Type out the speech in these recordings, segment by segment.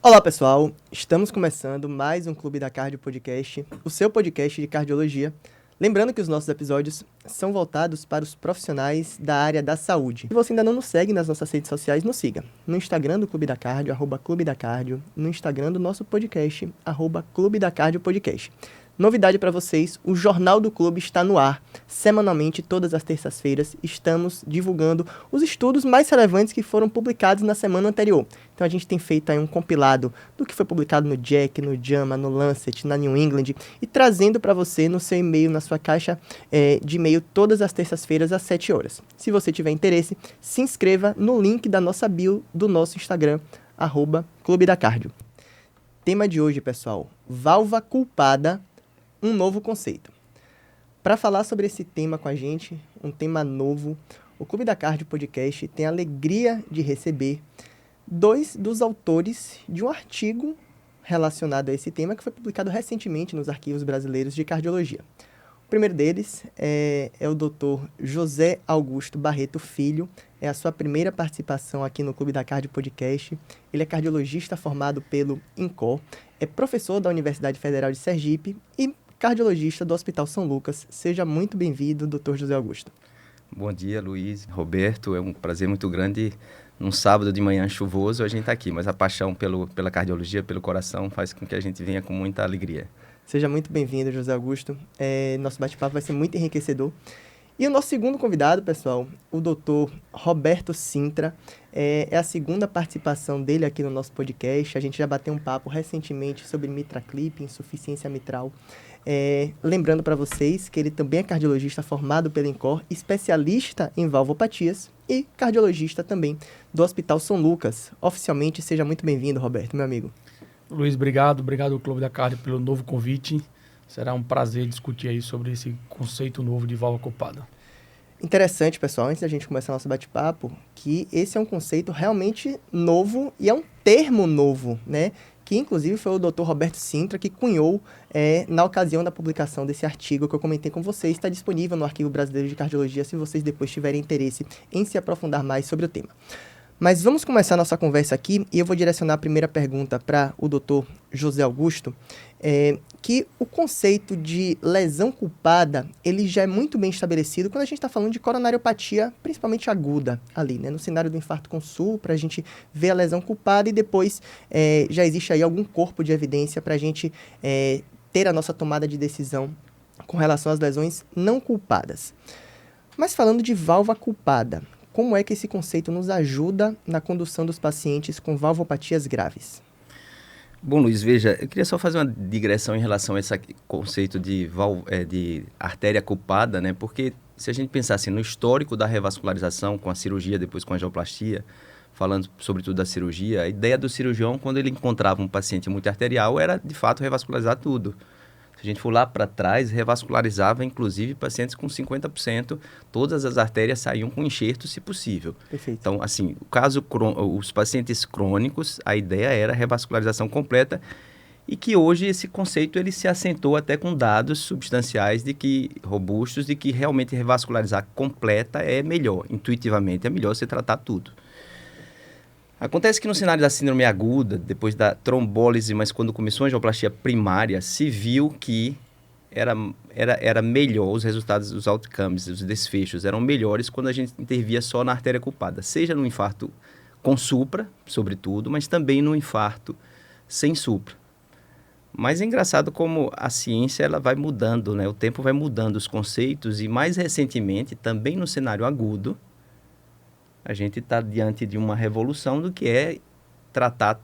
Olá pessoal, estamos começando mais um Clube da Cardio Podcast, o seu podcast de cardiologia. Lembrando que os nossos episódios são voltados para os profissionais da área da saúde. Se você ainda não nos segue nas nossas redes sociais, nos siga. No Instagram do Clube da Cardio, @Clube da Cardio. No Instagram do nosso podcast, @Clube da Cardio Podcast. Novidade para vocês, o Jornal do Clube está no ar. Semanalmente, todas as terças-feiras, estamos divulgando os estudos mais relevantes que foram publicados na semana anterior. Então a gente tem feito aí um compilado do que foi publicado no JACC, no JAMA, no Lancet, na New England e trazendo para você no seu e-mail, na sua caixa de e-mail todas as terças-feiras às 7 horas. Se você tiver interesse, se inscreva no link da nossa bio do nosso Instagram, @Clube da Cardio. Tema de hoje, pessoal, válvula culpada, um novo conceito. Para falar sobre esse tema com a gente, um tema novo, o Clube da Cardio Podcast tem a alegria de receber dois dos autores de um artigo relacionado a esse tema que foi publicado recentemente nos Arquivos Brasileiros de Cardiologia. O primeiro deles é o Dr. José Augusto Barreto Filho, é a sua primeira participação aqui no Clube da Cardio Podcast. Ele é cardiologista formado pelo INCOR, é professor da Universidade Federal de Sergipe e cardiologista do Hospital São Lucas. Seja muito bem-vindo, Dr. José Augusto. Bom dia, Luiz, Roberto. É um prazer muito grande. Num sábado de manhã chuvoso, a gente está aqui, mas a paixão pela cardiologia, pelo coração, faz com que a gente venha com muita alegria. Seja muito bem-vindo, José Augusto. Nosso bate-papo vai ser muito enriquecedor. E o nosso segundo convidado, pessoal, o Dr. Roberto Sintra, é a segunda participação dele aqui no nosso podcast. A gente já bateu um papo recentemente sobre mitraclip, insuficiência mitral. Lembrando para vocês que ele também é cardiologista formado pelo INCOR, especialista em valvopatias e cardiologista também do Hospital São Lucas. Oficialmente, seja muito bem-vindo, Roberto, meu amigo. Luiz, obrigado ao Clube da Cardio pelo novo convite. Será um prazer discutir aí sobre esse conceito novo de válvula culpada. Interessante, pessoal, antes da gente começar nosso bate-papo, que esse é um conceito realmente novo e é um termo novo, né? Que inclusive foi o Dr. Roberto Sintra que cunhou na ocasião da publicação desse artigo que eu comentei com vocês. Está disponível no Arquivo Brasileiro de Cardiologia se vocês depois tiverem interesse em se aprofundar mais sobre o tema. Mas vamos começar nossa conversa aqui e eu vou direcionar a primeira pergunta para o Dr. José Augusto, que o conceito de lesão culpada, ele já é muito bem estabelecido quando a gente está falando de coronariopatia, principalmente aguda ali, né? No cenário do infarto com supra, a gente vê a lesão culpada e depois já existe aí algum corpo de evidência para a gente ter a nossa tomada de decisão com relação às lesões não culpadas. Mas falando de válvula culpada, como é que esse conceito nos ajuda na condução dos pacientes com valvopatias graves? Bom, Luiz, veja, eu queria só fazer uma digressão em relação a esse conceito de artéria culpada, né? Porque se a gente pensar assim, no histórico da revascularização com a cirurgia, depois com a angioplastia, falando sobretudo da cirurgia, a ideia do cirurgião, quando ele encontrava um paciente muito arterial, era de fato revascularizar tudo. Se a gente for lá para trás, revascularizava inclusive pacientes com 50%, todas as artérias saíam com enxerto, se possível. Perfeito. Então, assim, os pacientes crônicos, a ideia era revascularização completa e que hoje esse conceito ele se assentou até com dados substanciais robustos de que realmente revascularizar completa é melhor, intuitivamente é melhor você tratar tudo. Acontece que no cenário da síndrome aguda, depois da trombólise, mas quando começou a angioplastia primária, se viu que era melhor, os resultados, os outcomes, os desfechos eram melhores quando a gente intervia só na artéria culpada, seja no infarto com supra, sobretudo, mas também no infarto sem supra. Mas é engraçado como a ciência ela vai mudando, né? O tempo vai mudando os conceitos e mais recentemente, também no cenário agudo, a gente está diante de uma revolução do que é tratar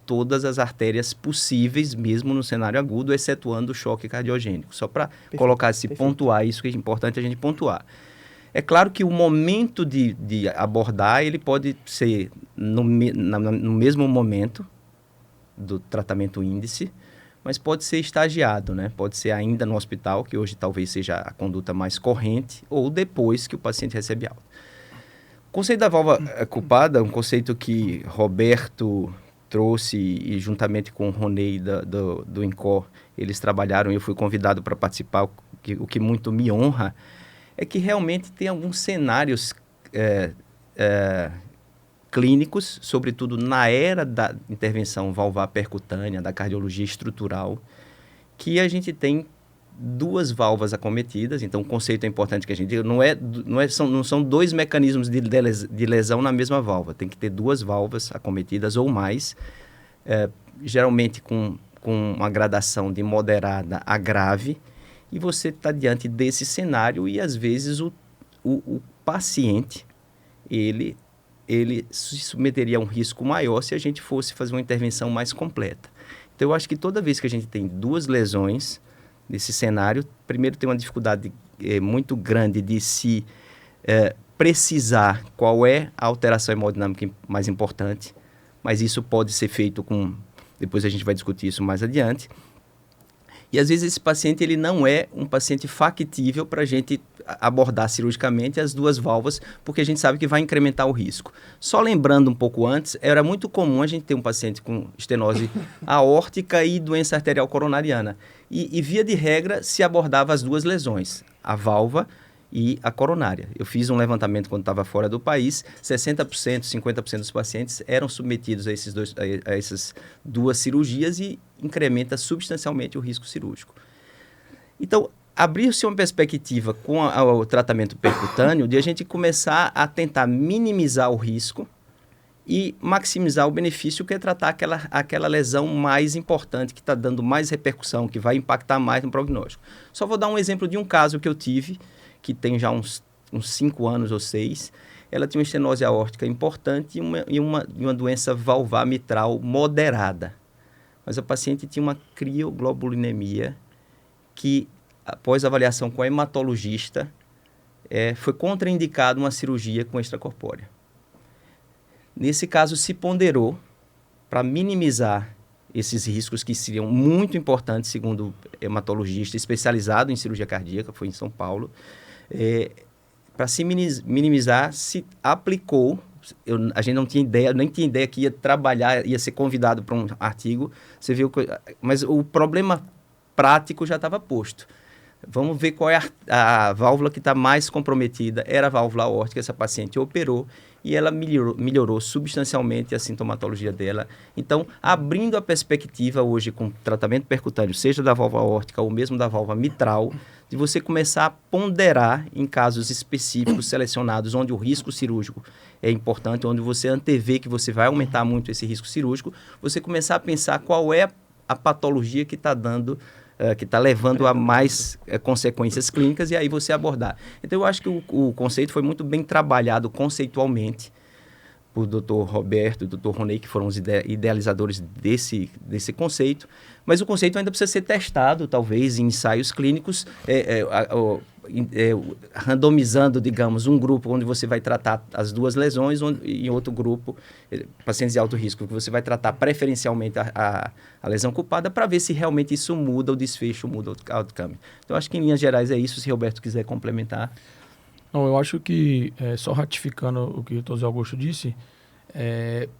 todas as artérias possíveis, mesmo no cenário agudo, excetuando o choque cardiogênico. Só para colocar, pontuar isso que é importante a gente pontuar. É claro que o momento de abordar, ele pode ser no mesmo momento do tratamento índice, mas pode ser estagiado, né? Pode ser ainda no hospital, que hoje talvez seja a conduta mais corrente, ou depois que o paciente recebe alta. O conceito da válvula culpada, um conceito que Roberto trouxe e juntamente com o Ronei do INCOR, eles trabalharam e eu fui convidado para participar, o que muito me honra, é que realmente tem alguns cenários clínicos, sobretudo na era da intervenção valvar percutânea, da cardiologia estrutural, que a gente tem 2 válvulas acometidas. Então, o conceito é importante que a gente diga, não são 2 mecanismos de lesão na mesma válvula, tem que ter 2 válvulas acometidas ou mais, geralmente com uma gradação de moderada a grave, e você está diante desse cenário e, às vezes, o paciente, ele se submeteria a um risco maior se a gente fosse fazer uma intervenção mais completa. Então, eu acho que toda vez que a gente tem 2 lesões nesse cenário, primeiro tem uma dificuldade muito grande de se precisar qual é a alteração hemodinâmica mais importante, mas isso pode ser feito depois a gente vai discutir isso mais adiante. E às vezes esse paciente ele não é um paciente factível para a gente abordar cirurgicamente as 2 válvulas, porque a gente sabe que vai incrementar o risco. Só lembrando um pouco antes, era muito comum a gente ter um paciente com estenose aórtica e doença arterial coronariana. E via de regra, se abordava as 2 lesões, a válvula e a coronária. Eu fiz um levantamento quando estava fora do país, 60%, 50% dos pacientes eram submetidos a essas 2 cirurgias e incrementa substancialmente o risco cirúrgico. Então, abriu-se uma perspectiva com o tratamento percutâneo de a gente começar a tentar minimizar o risco e maximizar o benefício, que é tratar aquela lesão mais importante, que está dando mais repercussão, que vai impactar mais no prognóstico. Só vou dar um exemplo de um caso que eu tive, que tem já uns 5 anos ou 6, ela tinha uma estenose aórtica importante e uma doença valvar mitral moderada. Mas a paciente tinha uma crioglobulinemia que, após avaliação com a hematologista, foi contraindicada uma cirurgia com extracorpórea. Nesse caso, se ponderou para minimizar esses riscos que seriam muito importantes, segundo o hematologista especializado em cirurgia cardíaca, foi em São Paulo. Para se minimizar, se aplicou, a gente não tinha ideia, nem tinha ideia que ia trabalhar, ia ser convidado para um artigo, você viu, mas o problema prático já estava posto. Vamos ver qual é a válvula que está mais comprometida, era a válvula aórtica, essa paciente operou e ela melhorou substancialmente a sintomatologia dela. Então, abrindo a perspectiva hoje com tratamento percutâneo, seja da válvula aórtica ou mesmo da válvula mitral, de você começar a ponderar em casos específicos selecionados, onde o risco cirúrgico é importante, onde você antevê que você vai aumentar muito esse risco cirúrgico, você começar a pensar qual é a patologia que está dando, que está levando a mais consequências clínicas, e aí você abordar. Então, eu acho que o conceito foi muito bem trabalhado conceitualmente por Dr. Roberto e Dr. Ronei, que foram os idealizadores desse conceito, mas o conceito ainda precisa ser testado, talvez, em ensaios clínicos, randomizando, digamos, um grupo onde você vai tratar as 2 lesões, e em outro grupo, pacientes de alto risco, que você vai tratar preferencialmente a lesão culpada, para ver se realmente isso muda o desfecho, muda o outcome. Então, acho que em linhas gerais é isso, se Roberto quiser complementar. Não, eu acho que, só ratificando o que o Dr. Zé Augusto disse,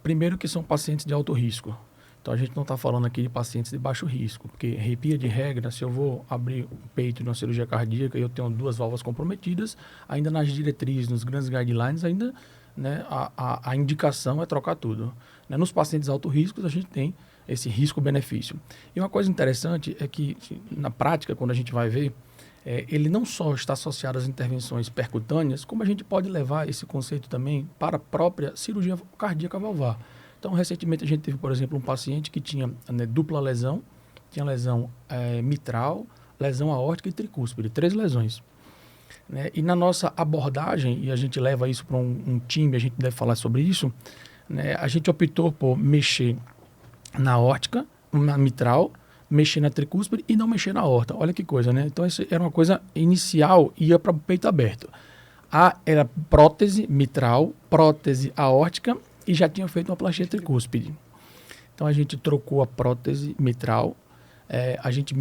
primeiro que são pacientes de alto risco. Então, a gente não está falando aqui de pacientes de baixo risco, porque, via de regra, se eu vou abrir o peito de uma cirurgia cardíaca e eu tenho 2 válvulas comprometidas, ainda nas diretrizes, nos grandes guidelines, ainda, né, a indicação é trocar tudo. Né? Nos pacientes de alto risco, a gente tem esse risco-benefício. E uma coisa interessante é que, na prática, quando a gente vai ver, ele não só está associado às intervenções percutâneas, como a gente pode levar esse conceito também para a própria cirurgia cardíaca valvar. Então, recentemente a gente teve, por exemplo, um paciente que tinha, né, dupla lesão, tinha lesão mitral, lesão aórtica e tricúspide, 3 lesões. Né? E na nossa abordagem, e a gente leva isso para um time, a gente deve falar sobre isso, né, a gente optou por mexer na aórtica, na mitral, mexer na tricúspide e não mexer na aorta. Olha que coisa, né? Então, isso era uma coisa inicial, ia para o peito aberto. Era prótese mitral, prótese aórtica e já tinha feito uma plastia tricúspide. Então, a gente trocou a prótese mitral, a gente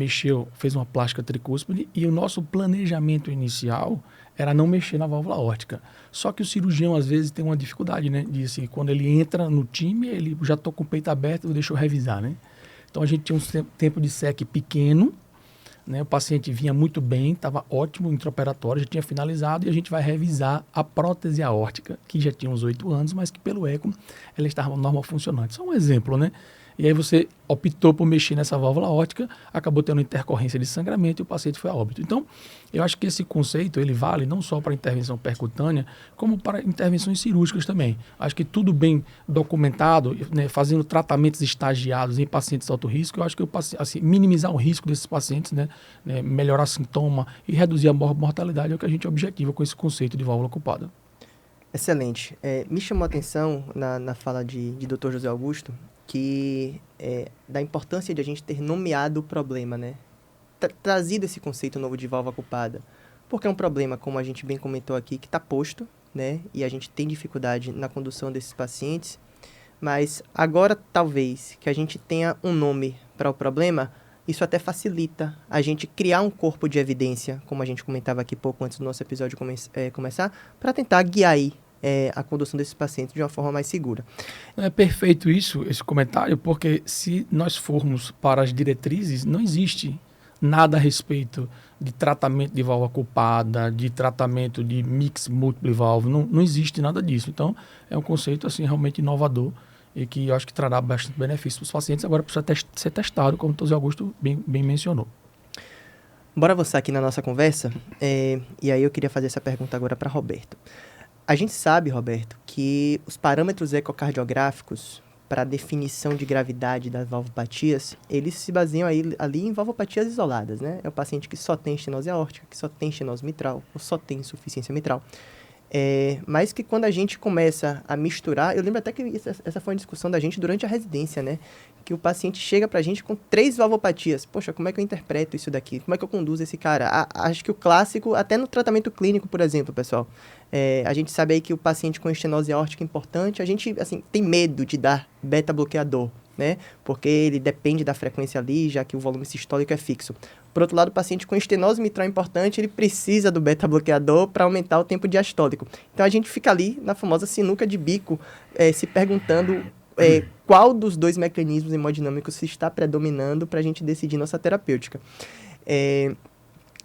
fez uma plástica tricúspide e o nosso planejamento inicial era não mexer na válvula aórtica. Só que o cirurgião, às vezes, tem uma dificuldade, né? De, assim, quando ele entra no time, ele já está com o peito aberto, deixa eu revisar, né? Então, a gente tinha um tempo de SEC pequeno, né? O paciente vinha muito bem, estava ótimo intraoperatório, já tinha finalizado, e a gente vai revisar a prótese aórtica, que já tinha uns 8 anos, mas que pelo eco ela estava normal funcionante. Só um exemplo, né? E aí você optou por mexer nessa válvula aórtica, acabou tendo intercorrência de sangramento e o paciente foi a óbito. Então, eu acho que esse conceito ele vale não só para intervenção percutânea, como para intervenções cirúrgicas também. Acho que tudo bem documentado, né, fazendo tratamentos estagiados em pacientes de alto risco, eu acho que assim, minimizar o risco desses pacientes, né, melhorar sintoma e reduzir a mortalidade é o que a gente objetiva com esse conceito de válvula ocupada. Excelente. Me chamou a atenção na fala de Dr. José Augusto que da importância de a gente ter nomeado o problema, né? Trazido esse conceito novo de válvula ocupada. Porque é um problema, como a gente bem comentou aqui, que está posto, né? E a gente tem dificuldade na condução desses pacientes. Mas agora, talvez, que a gente tenha um nome para o problema, isso até facilita a gente criar um corpo de evidência, como a gente comentava aqui pouco antes do nosso episódio começar, para tentar guiar aí a condução desses pacientes de uma forma mais segura. É perfeito esse comentário, porque se nós formos para as diretrizes, não existe nada a respeito de tratamento de válvula ocupada, de tratamento de mix múltiplo válvula, não existe nada disso. Então, é um conceito assim, realmente inovador e que eu acho que trará bastante benefício para os pacientes. Agora precisa ser testado, como o José Augusto bem mencionou. Bora avançar aqui na nossa conversa, e aí eu queria fazer essa pergunta agora para Roberto. A gente sabe, Roberto, que os parâmetros ecocardiográficos para a definição de gravidade das valvopatias, eles se baseiam ali em valvopatias isoladas, né? É o paciente que só tem estenose aórtica, que só tem estenose mitral, ou só tem insuficiência mitral. Mas que quando a gente começa a misturar, eu lembro até que essa foi uma discussão da gente durante a residência, né? Que o paciente chega pra gente com 3 valvopatias. Poxa, como é que eu interpreto isso daqui? Como é que eu conduzo esse cara? Acho que o clássico, até no tratamento clínico, por exemplo, pessoal, a gente sabe aí que o paciente com estenose aórtica é importante, a gente, assim, tem medo de dar beta-bloqueador, né? Porque ele depende da frequência ali, já que o volume sistólico é fixo. Por outro lado, o paciente com estenose mitral importante, ele precisa do beta-bloqueador para aumentar o tempo diastólico. Então, a gente fica ali na famosa sinuca de bico, se perguntando qual dos dois mecanismos hemodinâmicos se está predominando para a gente decidir nossa terapêutica.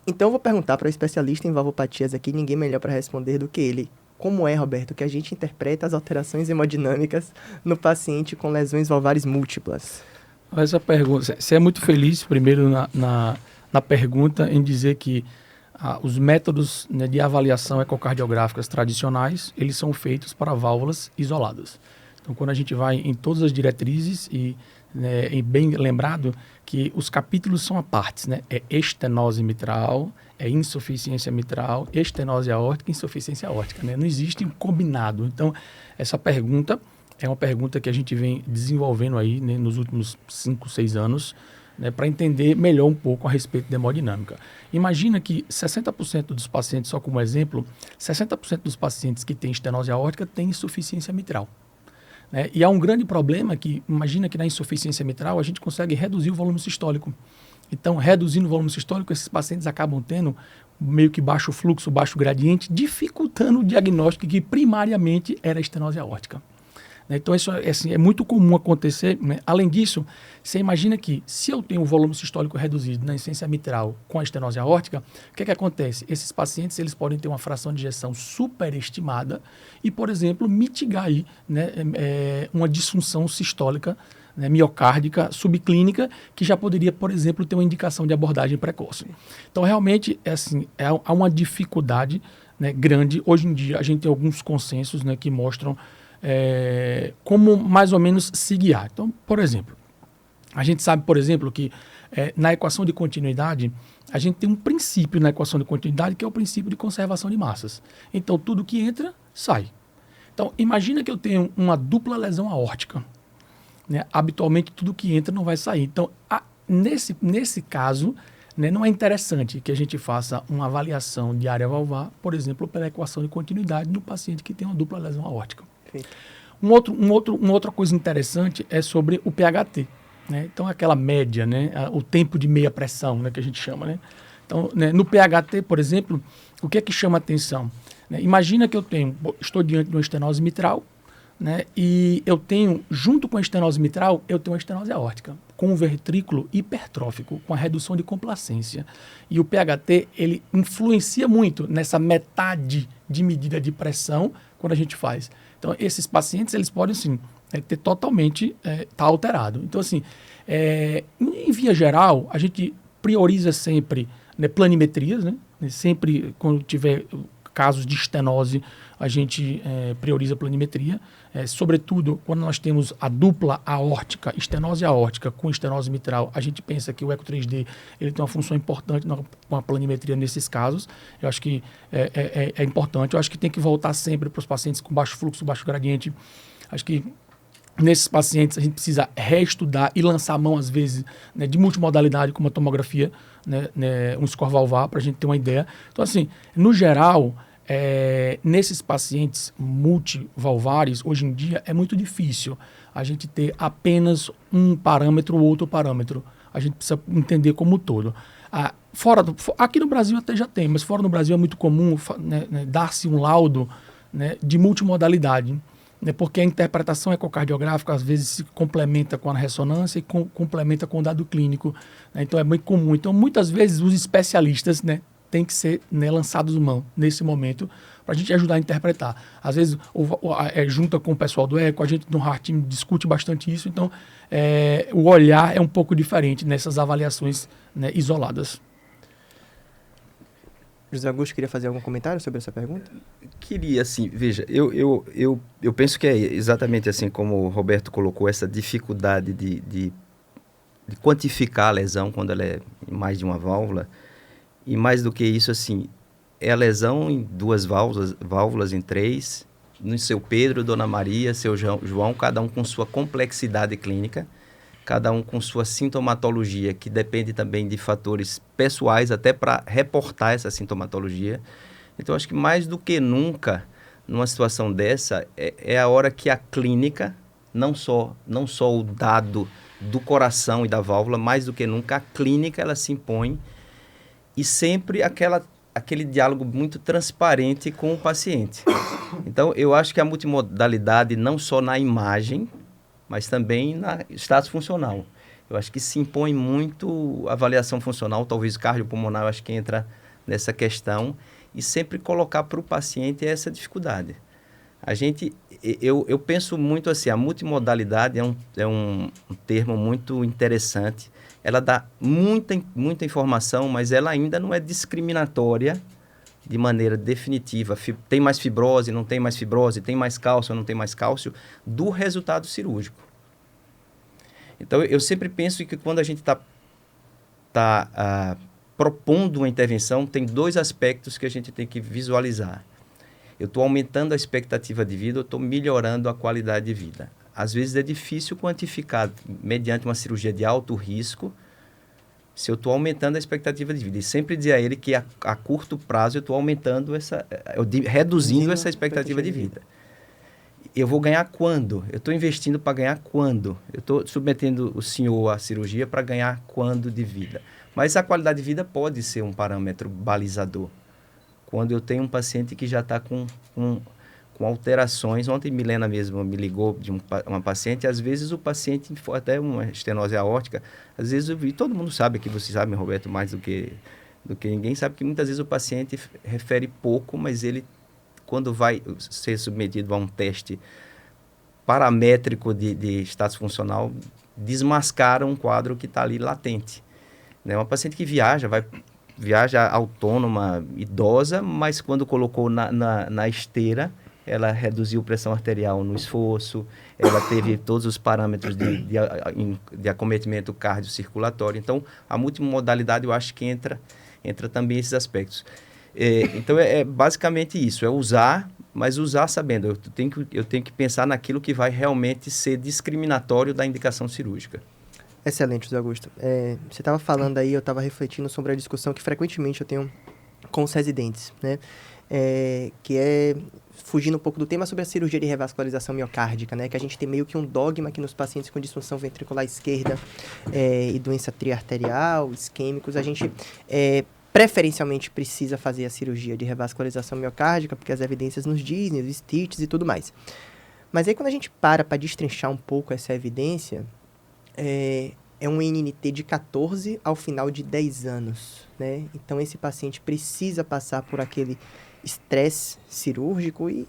Então, eu vou perguntar para o especialista em valvopatias aqui, ninguém melhor para responder do que ele. Como é, Roberto, que a gente interpreta as alterações hemodinâmicas no paciente com lesões valvares múltiplas? Essa pergunta, você é muito feliz, primeiro, na pergunta, em dizer que os métodos, né, de avaliação ecocardiográficas tradicionais, eles são feitos para válvulas isoladas. Então, quando a gente vai em todas as diretrizes, e bem lembrado que os capítulos são a partes, né? É estenose mitral, é insuficiência mitral, estenose aórtica e insuficiência aórtica, né? Não existe um combinado. Então, essa pergunta é uma pergunta que a gente vem desenvolvendo aí, né, nos últimos 5, 6 anos, né, para entender melhor um pouco a respeito da hemodinâmica. Imagina que 60% dos pacientes, só como exemplo, 60% dos pacientes que têm estenose aórtica têm insuficiência mitral. E há um grande problema que, imagina que na insuficiência mitral a gente consegue reduzir o volume sistólico. Então, reduzindo o volume sistólico, esses pacientes acabam tendo meio que baixo fluxo, baixo gradiente, dificultando o diagnóstico que primariamente era estenose aórtica. Então, isso assim, é muito comum acontecer, né? Além disso, você imagina que se eu tenho um volume sistólico reduzido na insuficiência mitral com a estenose aórtica, o que acontece? Esses pacientes eles podem ter uma fração de ejeção superestimada e, por exemplo, mitigar aí, né, uma disfunção sistólica, né, miocárdica subclínica, que já poderia, por exemplo, ter uma indicação de abordagem precoce. Então, realmente, há uma dificuldade, né, grande. Hoje em dia, a gente tem alguns consensos, né, que mostram como mais ou menos se guiar. Então, por exemplo, a gente sabe, por exemplo, que na equação de continuidade, a gente tem um princípio na equação de continuidade que é o princípio de conservação de massas. Então, tudo que entra, sai. Então, imagina que eu tenho uma dupla lesão aórtica, né? Habitualmente, tudo que entra não vai sair. Então, nesse caso, né, não é interessante que a gente faça uma avaliação de área valvar, por exemplo, pela equação de continuidade no paciente que tem uma dupla lesão aórtica. Uma outra coisa interessante é sobre o PHT, né? Então, aquela média, né? O tempo de meia pressão, né? Que a gente chama, né? Então, né, no PHT, por exemplo, o que é que chama atenção? Imagina que estou diante de uma estenose mitral, né? E eu tenho, junto com a estenose mitral, eu tenho a estenose aórtica, com um ventrículo hipertrófico, com a redução de complacência. E o PHT, ele influencia muito nessa metade de medida de pressão quando a gente faz. Então, esses pacientes, eles podem, sim, ter totalmente, tá alterado. Então, assim, em via geral, a gente prioriza sempre, né, planimetrias, né? Sempre, quando tiver casos de estenose, a gente prioriza a planimetria, sobretudo quando nós temos a dupla aórtica, estenose aórtica com estenose mitral, a gente pensa que o eco 3D ele tem uma função importante com a planimetria nesses casos. Eu acho que é importante, eu acho que tem que voltar sempre para os pacientes com baixo fluxo, baixo gradiente. Acho que nesses pacientes a gente precisa reestudar e lançar a mão, às vezes, né, de multimodalidade, como a tomografia, né, um score valvar, para a gente ter uma ideia. Então, assim, no geral, nesses pacientes multivalvares, hoje em dia, é muito difícil a gente ter apenas um parâmetro ou outro parâmetro. A gente precisa entender como um todo. Aqui no Brasil até já tem, mas fora do Brasil é muito comum, né, dar-se um laudo, né, de multimodalidade, né, porque a interpretação ecocardiográfica às vezes se complementa com a ressonância e complementa com o dado clínico, né, então é muito comum. Então, muitas vezes, os especialistas, né, têm que ser, né, lançados mão nesse momento para a gente ajudar a interpretar. Às vezes, junta com o pessoal do ECO, a gente no Heart Team discute bastante isso, então o olhar é um pouco diferente nessas avaliações, né, isoladas. José Augusto, queria fazer algum comentário sobre essa pergunta? Queria, assim, veja, eu penso que é exatamente assim como o Roberto colocou, essa dificuldade de quantificar a lesão quando ela é em mais de uma válvula, e mais do que isso, assim, é a lesão em 2 válvulas em 3, no seu Pedro, Dona Maria, seu João, cada um com sua complexidade clínica, cada um com sua sintomatologia, que depende também de fatores pessoais, até para reportar essa sintomatologia. Então, acho que mais do que nunca, numa situação dessa, é a hora que a clínica, não só o dado do coração e da válvula, mais do que nunca, a clínica ela se impõe, e sempre aquele diálogo muito transparente com o paciente. Então, eu acho que a multimodalidade, não só na imagem, mas também na status funcional. Eu acho que se impõe muito a avaliação funcional, talvez cardiopulmonar, eu acho que entra nessa questão, e sempre colocar para o paciente essa dificuldade. Eu penso muito assim, a multimodalidade é um termo muito interessante, ela dá muita informação, mas ela ainda não é discriminatória de maneira definitiva, tem mais fibrose, não tem mais fibrose, tem mais cálcio, não tem mais cálcio, do resultado cirúrgico. Então, eu sempre penso que quando a gente está propondo uma intervenção, tem 2 aspectos que a gente tem que visualizar. Eu estou aumentando a expectativa de vida, eu estou melhorando a qualidade de vida. Às vezes é difícil quantificar, mediante uma cirurgia de alto risco, se eu estou aumentando a expectativa de vida. E sempre dizer a ele que a curto prazo eu estou reduzindo essa expectativa de vida. Eu vou ganhar quando? Eu estou investindo para ganhar quando? Eu estou submetendo o senhor à cirurgia para ganhar quando de vida? Mas a qualidade de vida pode ser um parâmetro balizador. Quando eu tenho um paciente que já está com alterações, ontem Milena mesmo me ligou de uma paciente, às vezes o paciente, até uma estenose aórtica, às vezes, e todo mundo sabe, que você sabe, Roberto, mais do que ninguém, sabe que muitas vezes o paciente refere pouco, mas ele, quando vai ser submetido a um teste paramétrico de status funcional, desmascara um quadro que está ali latente. Né? Uma paciente que viaja autônoma, idosa, mas quando colocou na esteira, ela reduziu pressão arterial no esforço, ela teve todos os parâmetros de acometimento cardiocirculatório. Então, a multimodalidade, eu acho que entra também esses aspectos. Então, é basicamente isso, é usar, mas usar sabendo. Eu tenho que pensar naquilo que vai realmente ser discriminatório da indicação cirúrgica. Excelente, José Augusto. Você estava falando aí, eu estava refletindo sobre a discussão que frequentemente eu tenho com os residentes, né? Que é, fugindo um pouco do tema, sobre a cirurgia de revascularização miocárdica, né? Que a gente tem meio que um dogma que nos pacientes com disfunção ventricular esquerda e doença triarterial, isquêmicos, a gente preferencialmente precisa fazer a cirurgia de revascularização miocárdica, porque as evidências nos dizem, os stitches e tudo mais. Mas aí quando a gente para destrinchar um pouco essa evidência, é um NNT de 14 ao final de 10 anos, né? Então, esse paciente precisa passar por aquele estresse cirúrgico e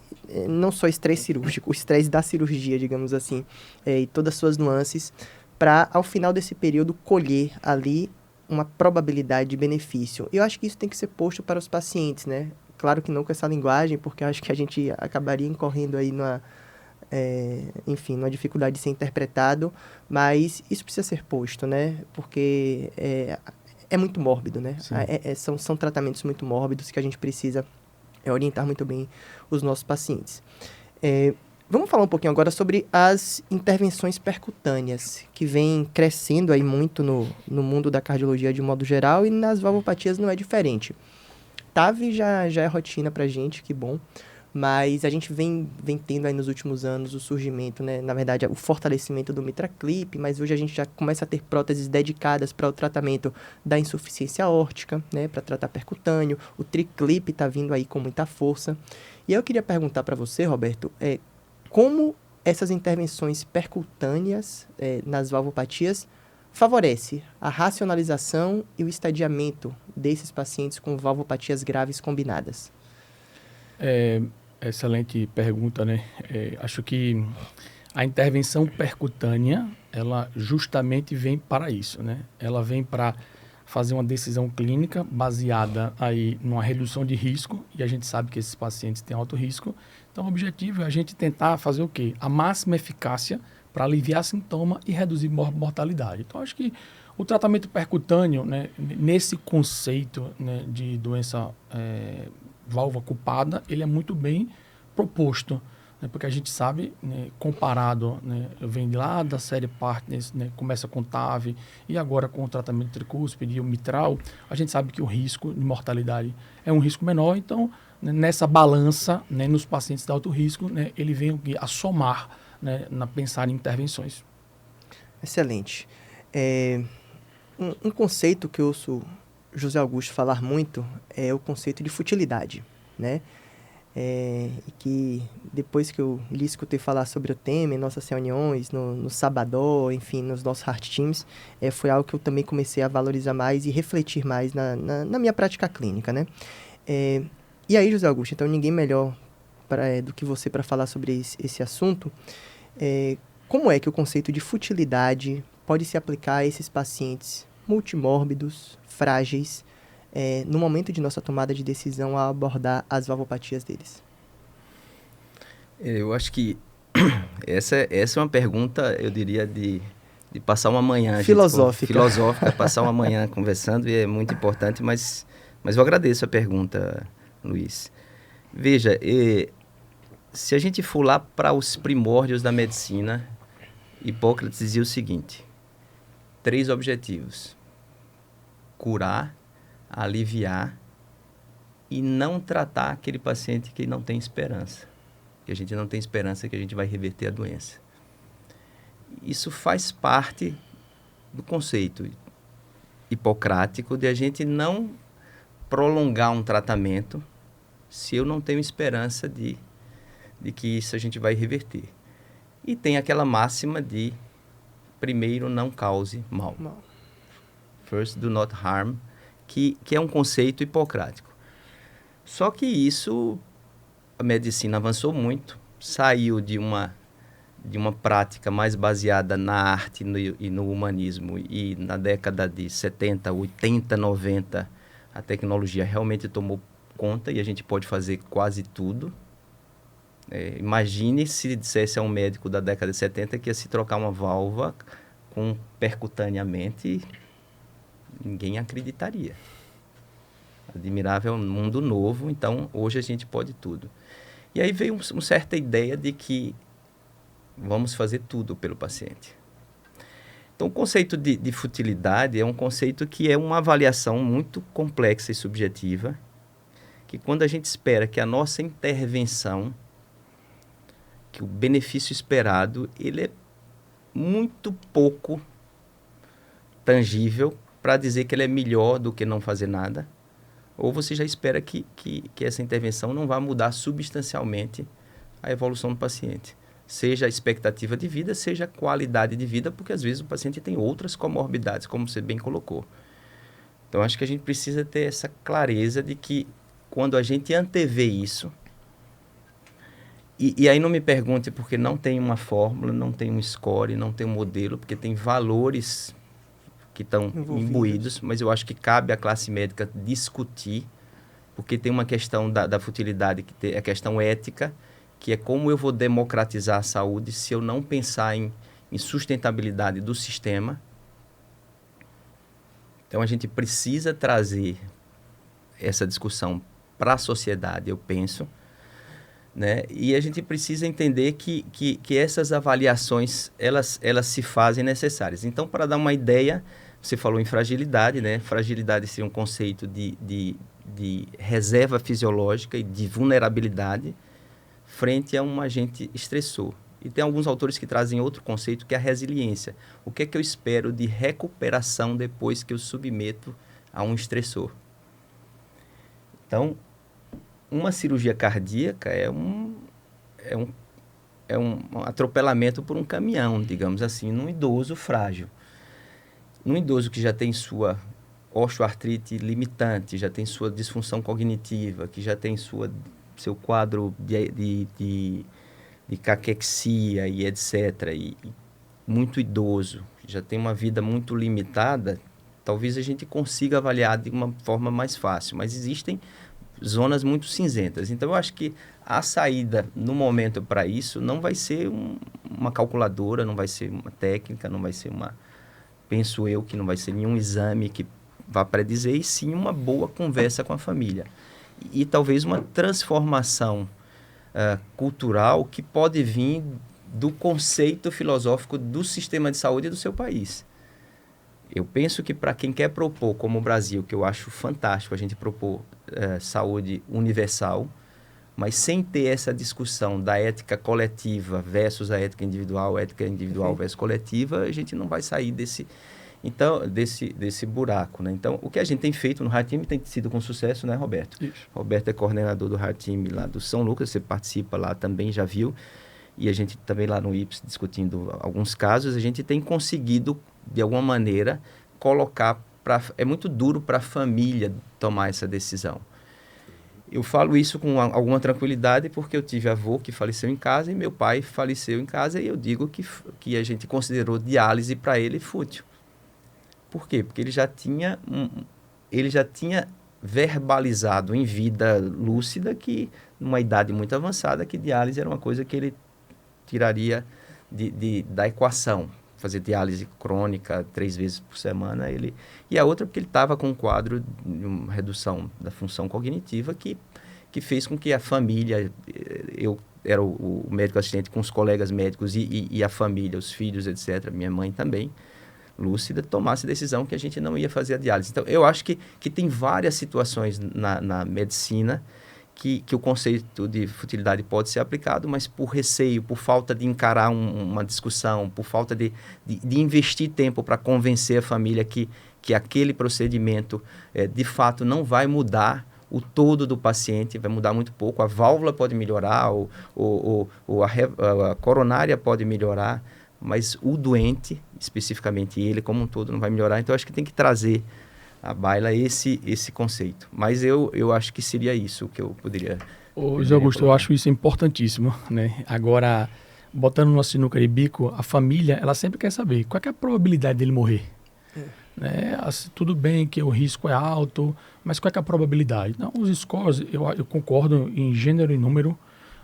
não só estresse cirúrgico, o estresse da cirurgia, digamos assim, e todas as suas nuances, para, ao final desse período, colher ali uma probabilidade de benefício. Eu acho que isso tem que ser posto para os pacientes, né? Claro que não com essa linguagem, porque eu acho que a gente acabaria incorrendo aí numa dificuldade de ser interpretado, mas isso precisa ser posto, né? Porque é muito mórbido, né? São tratamentos muito mórbidos que a gente precisa orientar muito bem os nossos pacientes. Vamos falar um pouquinho agora sobre as intervenções percutâneas, que vem crescendo aí muito no mundo da cardiologia de modo geral, e nas valvopatias não é diferente. TAV já é rotina pra gente, que bom. Mas a gente vem tendo aí nos últimos anos o surgimento, né? Na verdade, o fortalecimento do MitraClip, mas hoje a gente já começa a ter próteses dedicadas para o tratamento da insuficiência aórtica, né? Para tratar percutâneo. O TriClip está vindo aí com muita força. E eu queria perguntar para você, Roberto, como essas intervenções percutâneas nas valvopatias favorece a racionalização e o estadiamento desses pacientes com valvopatias graves combinadas? Excelente pergunta, né? Acho que a intervenção percutânea, ela justamente vem para isso, né? Ela vem para fazer uma decisão clínica baseada aí numa redução de risco, e a gente sabe que esses pacientes têm alto risco. Então, o objetivo é a gente tentar fazer o quê? A máxima eficácia para aliviar sintoma e reduzir mortalidade. Então, acho que o tratamento percutâneo, né, nesse conceito, né, de doença válvula ocupada, ele é muito bem proposto, né, porque a gente sabe, né, comparado, né, vem lá da série Partners, né, começa com TAV e agora com o tratamento tricúspide e o mitral, a gente sabe que o risco de mortalidade é um risco menor. Então, né, nessa balança, né, nos pacientes de alto risco, né, ele vem a somar, né, na pensar em intervenções. Excelente. Um conceito que eu ouço José Augusto falar muito é o conceito de futilidade, né? E que depois que eu lhe escutei falar sobre o tema em nossas reuniões, no Sabadó, enfim, nos nossos Heart Teams, foi algo que eu também comecei a valorizar mais e refletir mais na minha prática clínica, né? E aí, José Augusto, então ninguém melhor do que você para falar sobre esse assunto. Como é que o conceito de futilidade pode se aplicar a esses pacientes multimórbidos, frágeis, no momento de nossa tomada de decisão a abordar as valvopatias deles? Eu acho que essa é uma pergunta, eu diria, de passar uma manhã... Filosófica, passar uma manhã conversando, e é muito importante, mas eu agradeço a pergunta, Luiz. Veja, se a gente for lá para os primórdios da medicina, Hipócrates dizia o seguinte: 3 objetivos: curar, aliviar e não tratar aquele paciente que não tem esperança. Que a gente não tem esperança que a gente vai reverter a doença. Isso faz parte do conceito hipocrático de a gente não prolongar um tratamento se eu não tenho esperança de que isso a gente vai reverter. E tem aquela máxima de primeiro não cause mal. First do not harm, que é um conceito hipocrático. Só que isso, a medicina avançou muito, saiu de uma prática mais baseada na arte e no humanismo, e na década de 70, 80, 90, a tecnologia realmente tomou conta e a gente pode fazer quase tudo. Imagine se dissesse a um médico da década de 70 que ia se trocar uma válvula percutaneamente, ninguém acreditaria. Admirável, um mundo novo, então hoje a gente pode tudo. E aí veio uma certa ideia de que vamos fazer tudo pelo paciente. Então o conceito de futilidade é um conceito que é uma avaliação muito complexa e subjetiva, que quando a gente espera que a nossa intervenção, que o benefício esperado, ele é muito pouco tangível para dizer que ele é melhor do que não fazer nada, ou você já espera que essa intervenção não vai mudar substancialmente a evolução do paciente. seja a expectativa de vida, seja a qualidade de vida, porque às vezes o paciente tem outras comorbidades, como você bem colocou. Então, acho que a gente precisa ter essa clareza de que quando a gente antevê isso, e aí não me pergunte porque não tem uma fórmula, não tem um score, não tem um modelo, porque tem valores que estão imbuídos, mas eu acho que cabe à classe médica discutir, porque tem uma questão da futilidade, que é a questão ética, que é como eu vou democratizar a saúde se eu não pensar em sustentabilidade do sistema. Então, a gente precisa trazer essa discussão para a sociedade, eu penso, né? E a gente precisa entender que essas avaliações, elas se fazem necessárias. Então, para dar uma ideia, você falou em fragilidade, né? Fragilidade seria um conceito de reserva fisiológica e de vulnerabilidade frente a um agente estressor. E tem alguns autores que trazem outro conceito, que é a resiliência. O que é que eu espero de recuperação depois que eu submeto a um estressor? Então, uma cirurgia cardíaca é um atropelamento por um caminhão, digamos assim, num idoso frágil. Num idoso que já tem sua osteoartrite limitante, já tem sua disfunção cognitiva, que já tem seu quadro de caquexia e etc., e muito idoso, já tem uma vida muito limitada, talvez a gente consiga avaliar de uma forma mais fácil, mas existem zonas muito cinzentas. Então, eu acho que a saída, no momento, para isso, não vai ser uma calculadora, não vai ser uma técnica, não vai ser penso eu, que não vai ser nenhum exame que vá predizer, e sim uma boa conversa com a família. E talvez uma transformação cultural que pode vir do conceito filosófico do sistema de saúde do seu país. Eu penso que para quem quer propor, como o Brasil, que eu acho fantástico a gente propor saúde universal, mas sem ter essa discussão da ética coletiva versus a ética individual versus coletiva, a gente não vai sair desse buraco, né? Então, o que a gente tem feito no Heart Team tem sido com sucesso, né, Roberto? Isso. Roberto é coordenador do Heart Team lá do São Lucas, você participa lá também, já viu, e a gente também lá no IPS discutindo alguns casos, a gente tem conseguido, de alguma maneira, colocar é muito duro para a família tomar essa decisão. Eu falo isso com alguma tranquilidade porque eu tive avô que faleceu em casa e meu pai faleceu em casa, e eu digo que a gente considerou diálise para ele fútil. Por quê? Porque ele já tinha verbalizado em vida lúcida que, numa idade muito avançada, que diálise era uma coisa que ele tiraria da equação. Fazer diálise crônica 3 vezes por semana. E a outra porque ele estava com um quadro de uma redução da função cognitiva que fez com que a família, eu era o médico assistente com os colegas médicos e a família, os filhos, etc., minha mãe também, lúcida, tomasse a decisão que a gente não ia fazer a diálise. Então, eu acho que tem várias situações na medicina que o conceito de futilidade pode ser aplicado, mas por receio, por falta de encarar uma discussão, por falta de investir tempo para convencer a família que aquele procedimento, de fato, não vai mudar o todo do paciente, vai mudar muito pouco. A válvula pode melhorar, a coronária pode melhorar, mas o doente, especificamente ele como um todo, não vai melhorar. Então, acho que tem que trazer à baila esse conceito. Mas eu acho que seria isso que eu poderia... José Augusto, eu acho isso importantíssimo, né? Agora, botando numa sinuca de bico, a família, ela sempre quer saber qual é a probabilidade dele morrer. Né? Tudo bem que o risco é alto, mas qual é a probabilidade? Então, os scores, eu concordo em gênero e número.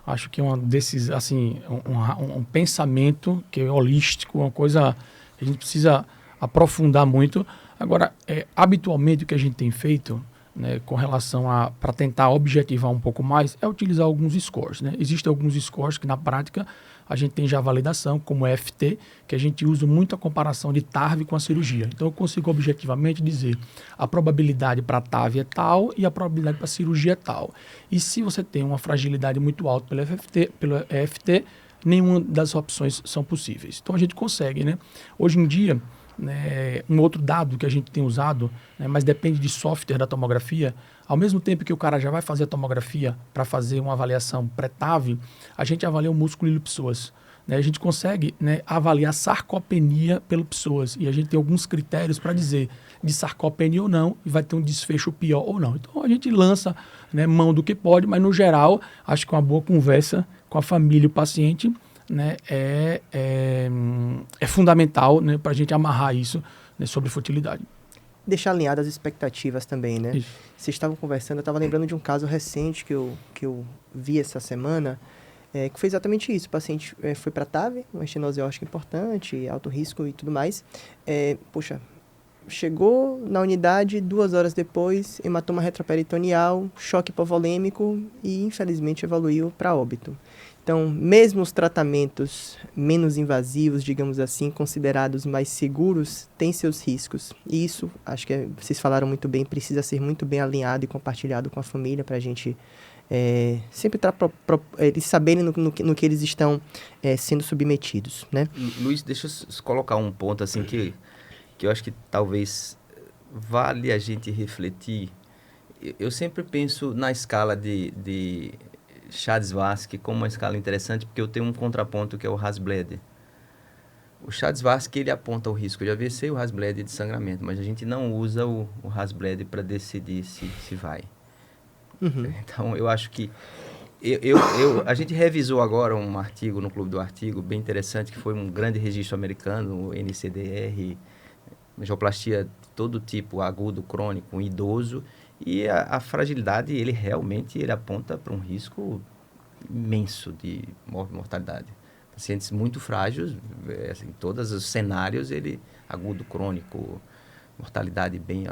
Acho que é um pensamento que é holístico, uma coisa que a gente precisa aprofundar muito. Agora, habitualmente o que a gente tem feito, né, com relação para tentar objetivar um pouco mais, é utilizar alguns scores. Né? Existem alguns scores que na prática a gente tem já validação, como o FT, que a gente usa muito a comparação de TARV com a cirurgia. Então eu consigo objetivamente dizer a probabilidade para TARV é tal e a probabilidade para cirurgia é tal. E se você tem uma fragilidade muito alta pelo EFT, nenhuma das opções são possíveis. Então a gente consegue, né? Hoje em dia, né, um outro dado que a gente tem usado, né, mas depende de software da tomografia, ao mesmo tempo que o cara já vai fazer a tomografia para fazer uma avaliação pré-TAV, a gente avalia o músculo iliopsoas. né, a gente consegue, né, avaliar sarcopenia pelo PSOAS. E a gente tem alguns critérios para dizer de sarcopenia ou não, e vai ter um desfecho pior ou não. Então a gente lança, né, mão do que pode, mas no geral, acho que uma boa conversa com a família e o paciente, né, é fundamental, né, para a gente amarrar isso, né, sobre fertilidade. Deixar alinhadas as expectativas também, né? Isso. Vocês estavam conversando, eu estava lembrando de um caso recente que eu vi essa semana, que foi exatamente isso. O paciente foi para TAV, uma estenose aórtica importante, alto risco e tudo mais. Poxa, chegou na unidade, 2 horas depois, hematoma retroperitoneal, choque hipovolêmico e, infelizmente, evoluiu para óbito. Então, mesmo os tratamentos menos invasivos, digamos assim, considerados mais seguros, têm seus riscos. E isso, acho que vocês falaram muito bem, precisa ser muito bem alinhado e compartilhado com a família para a gente sempre estar eles saberem no que eles estão sendo submetidos, né? Luiz, deixa eu colocar um ponto assim que eu acho que talvez vale a gente refletir. Eu sempre penso na escala de Chad-Zwarsky como uma escala interessante, porque eu tenho um contraponto que é o Hasbled. O Chad-Zwarsky, ele aponta o risco de AVC e o Hasbled de sangramento, mas a gente não usa o Hasbled para decidir se vai. Uhum. Então, eu acho que a gente revisou agora um artigo no Clube do Artigo, bem interessante, que foi um grande registro americano, o NCDR, angioplastia de todo tipo, agudo, crônico, idoso, e a fragilidade, ele realmente aponta para um risco imenso de mortalidade. Pacientes muito frágeis, assim, em todos os cenários, agudo, crônico, mortalidade bem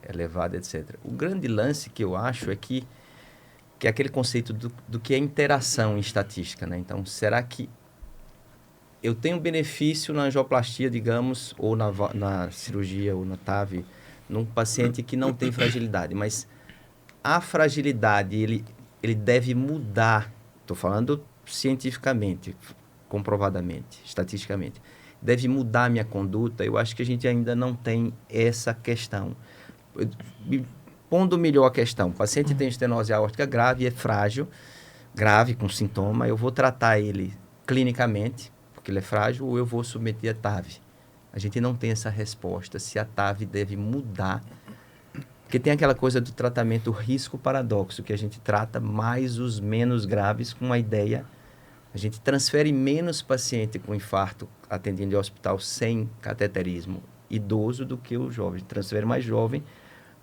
elevada, etc. O grande lance que eu acho é que é aquele conceito do que é interação em estatística, né? Então, será que eu tenho benefício na angioplastia, digamos, ou na cirurgia, ou na TAV, num paciente que não tem fragilidade, mas a fragilidade, ele deve mudar, estou falando cientificamente, comprovadamente, estatisticamente, deve mudar a minha conduta. Eu acho que a gente ainda não tem essa questão. Pondo melhor a questão, o paciente tem estenose aórtica grave, é frágil, grave, com sintoma, eu vou tratar ele clinicamente, porque ele é frágil, ou eu vou submeter a TAV. A gente não tem essa resposta, se a TAV deve mudar. Porque tem aquela coisa do tratamento risco-paradoxo, que a gente trata mais os menos graves com uma ideia. A gente transfere menos paciente com infarto atendido em hospital sem cateterismo idoso do que o jovem. Transfere mais jovem,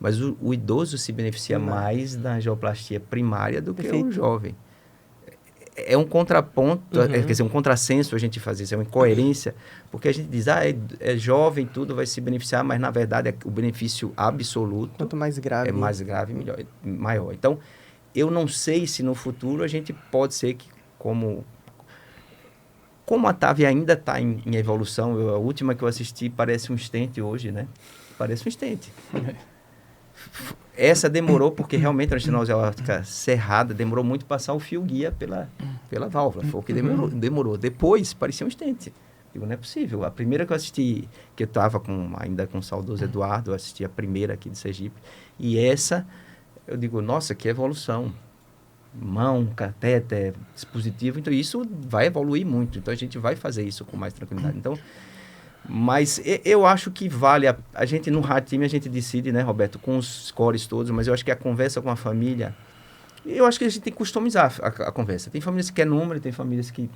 mas o idoso se beneficia mais da angioplastia primária do que o jovem. É um contraponto, quer dizer, um contrassenso a gente fazer isso, é uma incoerência, porque a gente diz, é jovem, tudo vai se beneficiar, mas na verdade o benefício absoluto quanto mais grave, é mais grave e maior. Então, eu não sei se no futuro a gente pode ser que, como a TAV ainda está em evolução, a última que eu assisti parece um stent hoje, né? Parece um stent. Essa demorou porque realmente a estenose aórtica cerrada demorou muito passar o fio guia pela válvula. Foi o que demorou. Depois parecia um stent. Digo, não é possível. A primeira que eu assisti, que eu estava ainda com o saudoso Eduardo, eu assisti a primeira aqui de Sergipe. E essa, eu digo, nossa, que evolução. Mão, catéter, dispositivo. Então, isso vai evoluir muito. Então, a gente vai fazer isso com mais tranquilidade. Então, mas eu acho que vale a gente no Heart Team a gente decide, né, Roberto, com os scores todos, mas eu acho que a conversa com a família, eu acho que a gente tem que customizar a conversa. Tem famílias que quer número, tem famílias que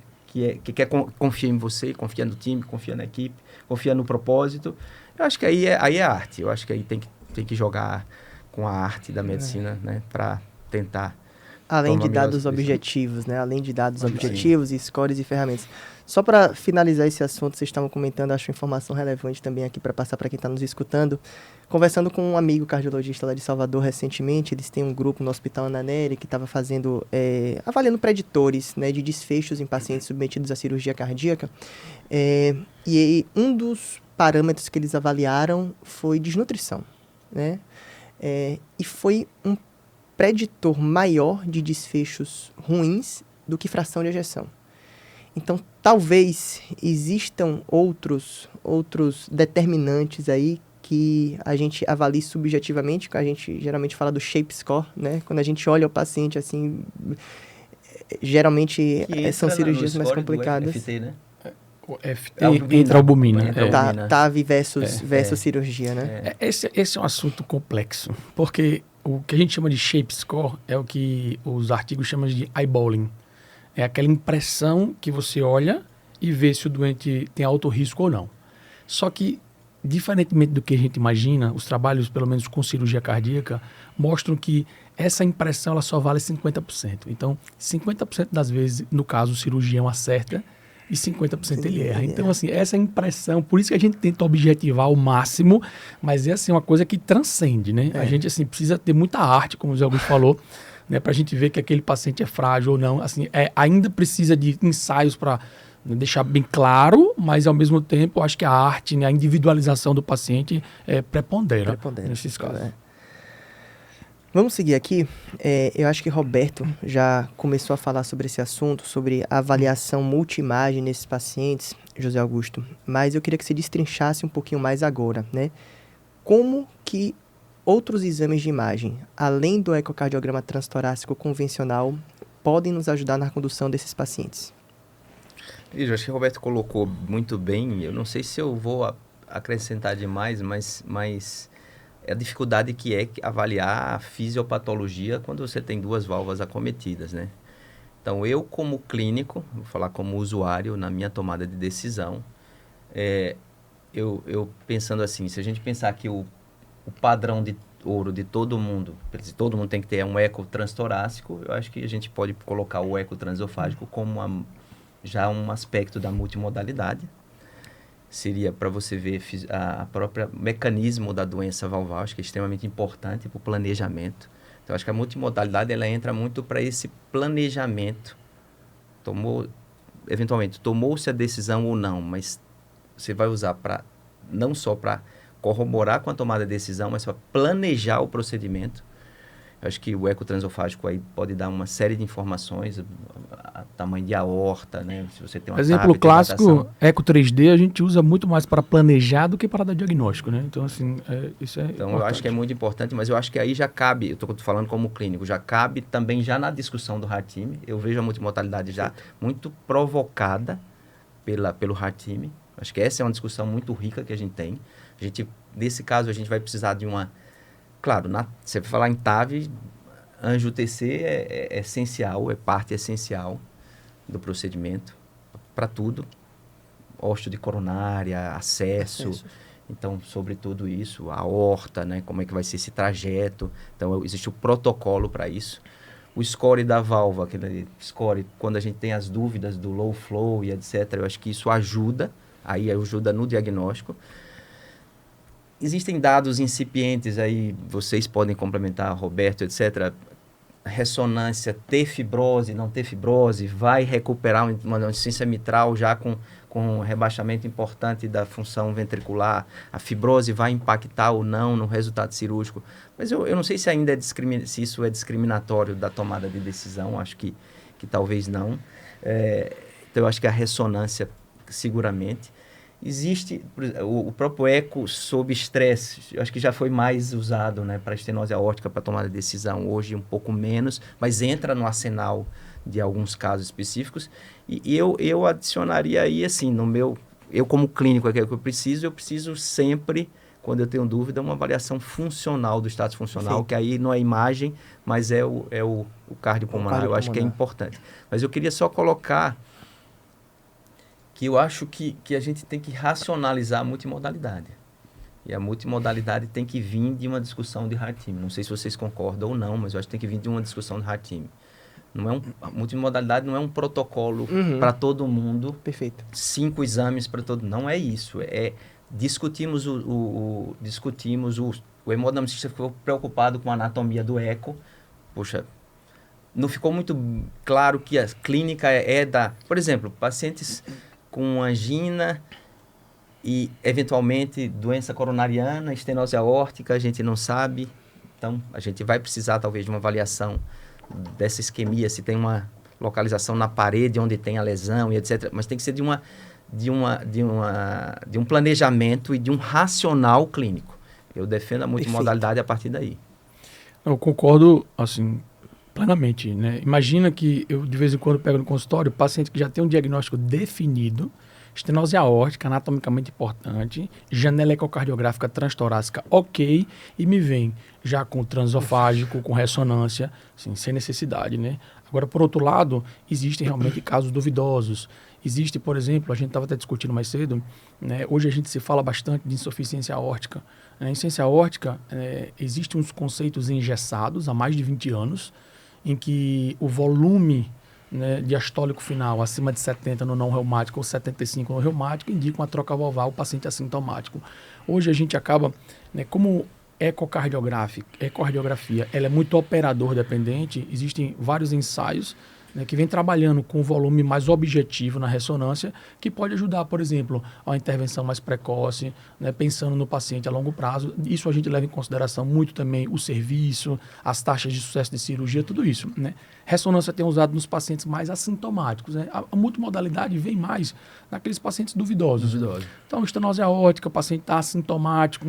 confia em você, confia no time, confia na equipe, confia no propósito. Eu acho que aí é arte. Eu acho que aí tem que jogar com a arte da medicina, né, para tentar. Além de dados objetivos, né? Além de dados objetivos, e scores e ferramentas. Só para finalizar esse assunto, vocês estavam comentando, acho informação relevante também aqui para passar para quem está nos escutando. Conversando com um amigo cardiologista lá de Salvador recentemente, eles têm um grupo no Hospital Ana Nery que estava fazendo, avaliando preditores, né, de desfechos em pacientes submetidos à cirurgia cardíaca. E um dos parâmetros que eles avaliaram foi desnutrição, né? E foi um preditor maior de desfechos ruins do que fração de ejeção. Então, talvez existam outros determinantes aí que a gente avalie subjetivamente, que a gente geralmente fala do shape score, né? Quando a gente olha o paciente assim, geralmente Que são entra cirurgias no mais score do complicadas. FT, né? O FT Albumina. entra albumina. Entra albumina. TAV versus cirurgia, né? Esse é um assunto complexo, porque o que a gente chama de shape score é o que os artigos chamam de eyeballing. É aquela impressão que você olha e vê se o doente tem alto risco ou não. Só que, diferentemente do que a gente imagina, os trabalhos, pelo menos com cirurgia cardíaca, mostram que essa impressão ela só vale 50%. Então, 50% das vezes, no caso, o cirurgião acerta e 50% ele erra. Então, assim, essa impressão, por isso que a gente tenta objetivar ao máximo, mas é assim, uma coisa que transcende, né? A gente, assim, precisa ter muita arte, como o Zé Augusto falou, né, para a gente ver que aquele paciente é frágil ou não. Assim, ainda precisa de ensaios para deixar bem claro, mas ao mesmo tempo, acho que a arte, né, a individualização do paciente prepondera nesses casos. Vamos seguir aqui. Eu acho que Roberto já começou a falar sobre esse assunto, sobre a avaliação multi-imagem nesses pacientes, José Augusto, mas eu queria que você destrinchasse um pouquinho mais agora, né? Como que outros exames de imagem, além do ecocardiograma transtorácico convencional, podem nos ajudar na condução desses pacientes? Eu acho que o Roberto colocou muito bem. Eu não sei se eu vou acrescentar demais, mas é a dificuldade que é avaliar a fisiopatologia quando você tem duas válvulas acometidas, né? Então, eu como clínico, vou falar como usuário, na minha tomada de decisão, eu pensando assim, se a gente pensar que o padrão de ouro de todo mundo tem que ter um eco transtorácico, eu acho que a gente pode colocar o eco transesofágico como já um aspecto da multimodalidade. Seria para você ver a própria mecanismo da doença valvar, acho que é extremamente importante para o planejamento. Então, acho que a multimodalidade ela entra muito para esse planejamento. Eventualmente, tomou-se a decisão ou não, mas você vai usar não só para corroborar com a tomada de decisão, mas para planejar o procedimento. Eu acho que o eco transesofágico aí pode dar uma série de informações, tamanho de aorta, né? Se você tem uma exemplo clássico, eco 3D a gente usa muito mais para planejar do que para dar diagnóstico, né? Então, assim, isso é Então, importante. eu acho que é muito importante, mas eu acho que aí já cabe, eu estou falando como clínico, já cabe também já na discussão do heart team. Eu vejo a multimodalidade já muito provocada pelo heart team. Acho que essa é uma discussão muito rica que a gente tem. Nesse caso, a gente vai precisar de uma... Claro, você vai falar em TAV, anjo TC é essencial, é parte essencial do procedimento para tudo. Ósteo de coronária, acesso. Então, sobre tudo isso, a aorta, né, como é que vai ser esse trajeto. Então, existe o protocolo para isso. O score da válvula, aquele score, quando a gente tem as dúvidas do low flow e etc., eu acho que isso ajuda no diagnóstico. Existem dados incipientes aí, vocês podem complementar, Roberto, etc. Ressonância, ter fibrose, não ter fibrose, vai recuperar uma insuficiência mitral já com um rebaixamento importante da função ventricular. A fibrose vai impactar ou não no resultado cirúrgico. Mas eu não sei se ainda se isso é discriminatório da tomada de decisão, acho que talvez não. Então, eu acho que a ressonância, seguramente. Existe o próprio eco sob estresse, acho que já foi mais usado, né, para estenose aórtica, para tomada de decisão, hoje um pouco menos, mas entra no arsenal de alguns casos específicos. E eu adicionaria aí, assim, eu como clínico, aquilo que eu preciso sempre, quando eu tenho dúvida, uma avaliação funcional do status funcional, que aí não é imagem, mas é o cardiopulmonar, eu acho que é importante. Mas eu queria só colocar que eu acho que a gente tem que racionalizar a multimodalidade. E a multimodalidade tem que vir de uma discussão de heart team. Não sei se vocês concordam ou não, mas eu acho que tem que vir de uma discussão de heart team. A multimodalidade não é um protocolo para todo mundo. Perfeito. 5 exames para todo mundo. Não é isso. Discutimos o hemodinamicista ficou preocupado com a anatomia do eco. Poxa, não ficou muito claro que a clínica por exemplo, pacientes com angina e, eventualmente, doença coronariana, estenose aórtica, a gente não sabe. Então, a gente vai precisar, talvez, de uma avaliação dessa isquemia, se tem uma localização na parede onde tem a lesão e etc. Mas tem que ser de um planejamento e de um racional clínico. Eu defendo a multimodalidade a partir daí. Eu concordo, assim, Plenamente, né? Imagina que eu, de vez em quando, pego no consultório paciente que já tem um diagnóstico definido, estenose aórtica, anatomicamente importante, janela ecocardiográfica transtorácica, ok, e me vem já com transofágico, com ressonância, assim, sem necessidade, né? Agora, por outro lado, existem realmente casos duvidosos. Existe, por exemplo, a gente estava até discutindo mais cedo, né? Hoje a gente se fala bastante de insuficiência aórtica. A insuficiência aórtica, existem uns conceitos engessados há mais de 20 anos, em que o volume, né, diastólico final acima de 70 no não reumático ou 75 no reumático indica uma troca valvar o paciente assintomático. Hoje a gente acaba, né, como ecocardiografia, ela é muito operador dependente, existem vários ensaios, né, que vem trabalhando com volume mais objetivo na ressonância, que pode ajudar, por exemplo, a uma intervenção mais precoce, né, pensando no paciente a longo prazo. Isso a gente leva em consideração muito também o serviço, as taxas de sucesso de cirurgia, tudo isso, né? Ressonância tem usado nos pacientes mais assintomáticos, né? A multimodalidade vem mais naqueles pacientes duvidosos. Então, estenose aórtica, o paciente está assintomático,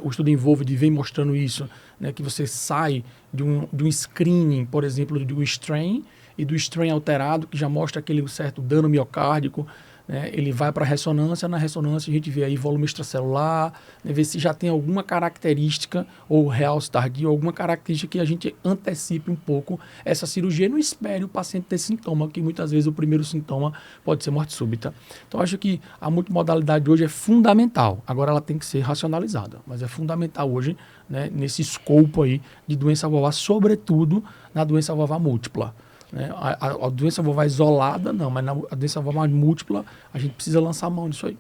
o estudo Involved vem mostrando isso, né, que você sai de um screening, por exemplo, de um strain, e do strain alterado, que já mostra aquele certo dano miocárdico, né, ele vai para a ressonância, na ressonância a gente vê aí volume extracelular, né, vê se já tem alguma característica, ou realce tardio, alguma característica que a gente antecipe um pouco essa cirurgia e não espere o paciente ter sintoma, que muitas vezes o primeiro sintoma pode ser morte súbita. Então, acho que a multimodalidade hoje é fundamental, agora ela tem que ser racionalizada, mas é fundamental hoje, né, nesse escopo aí de doença valvar, sobretudo na doença valvar múltipla. Né? A doença valvar isolada, não, mas a doença valvar múltipla, a gente precisa lançar a mão nisso aí.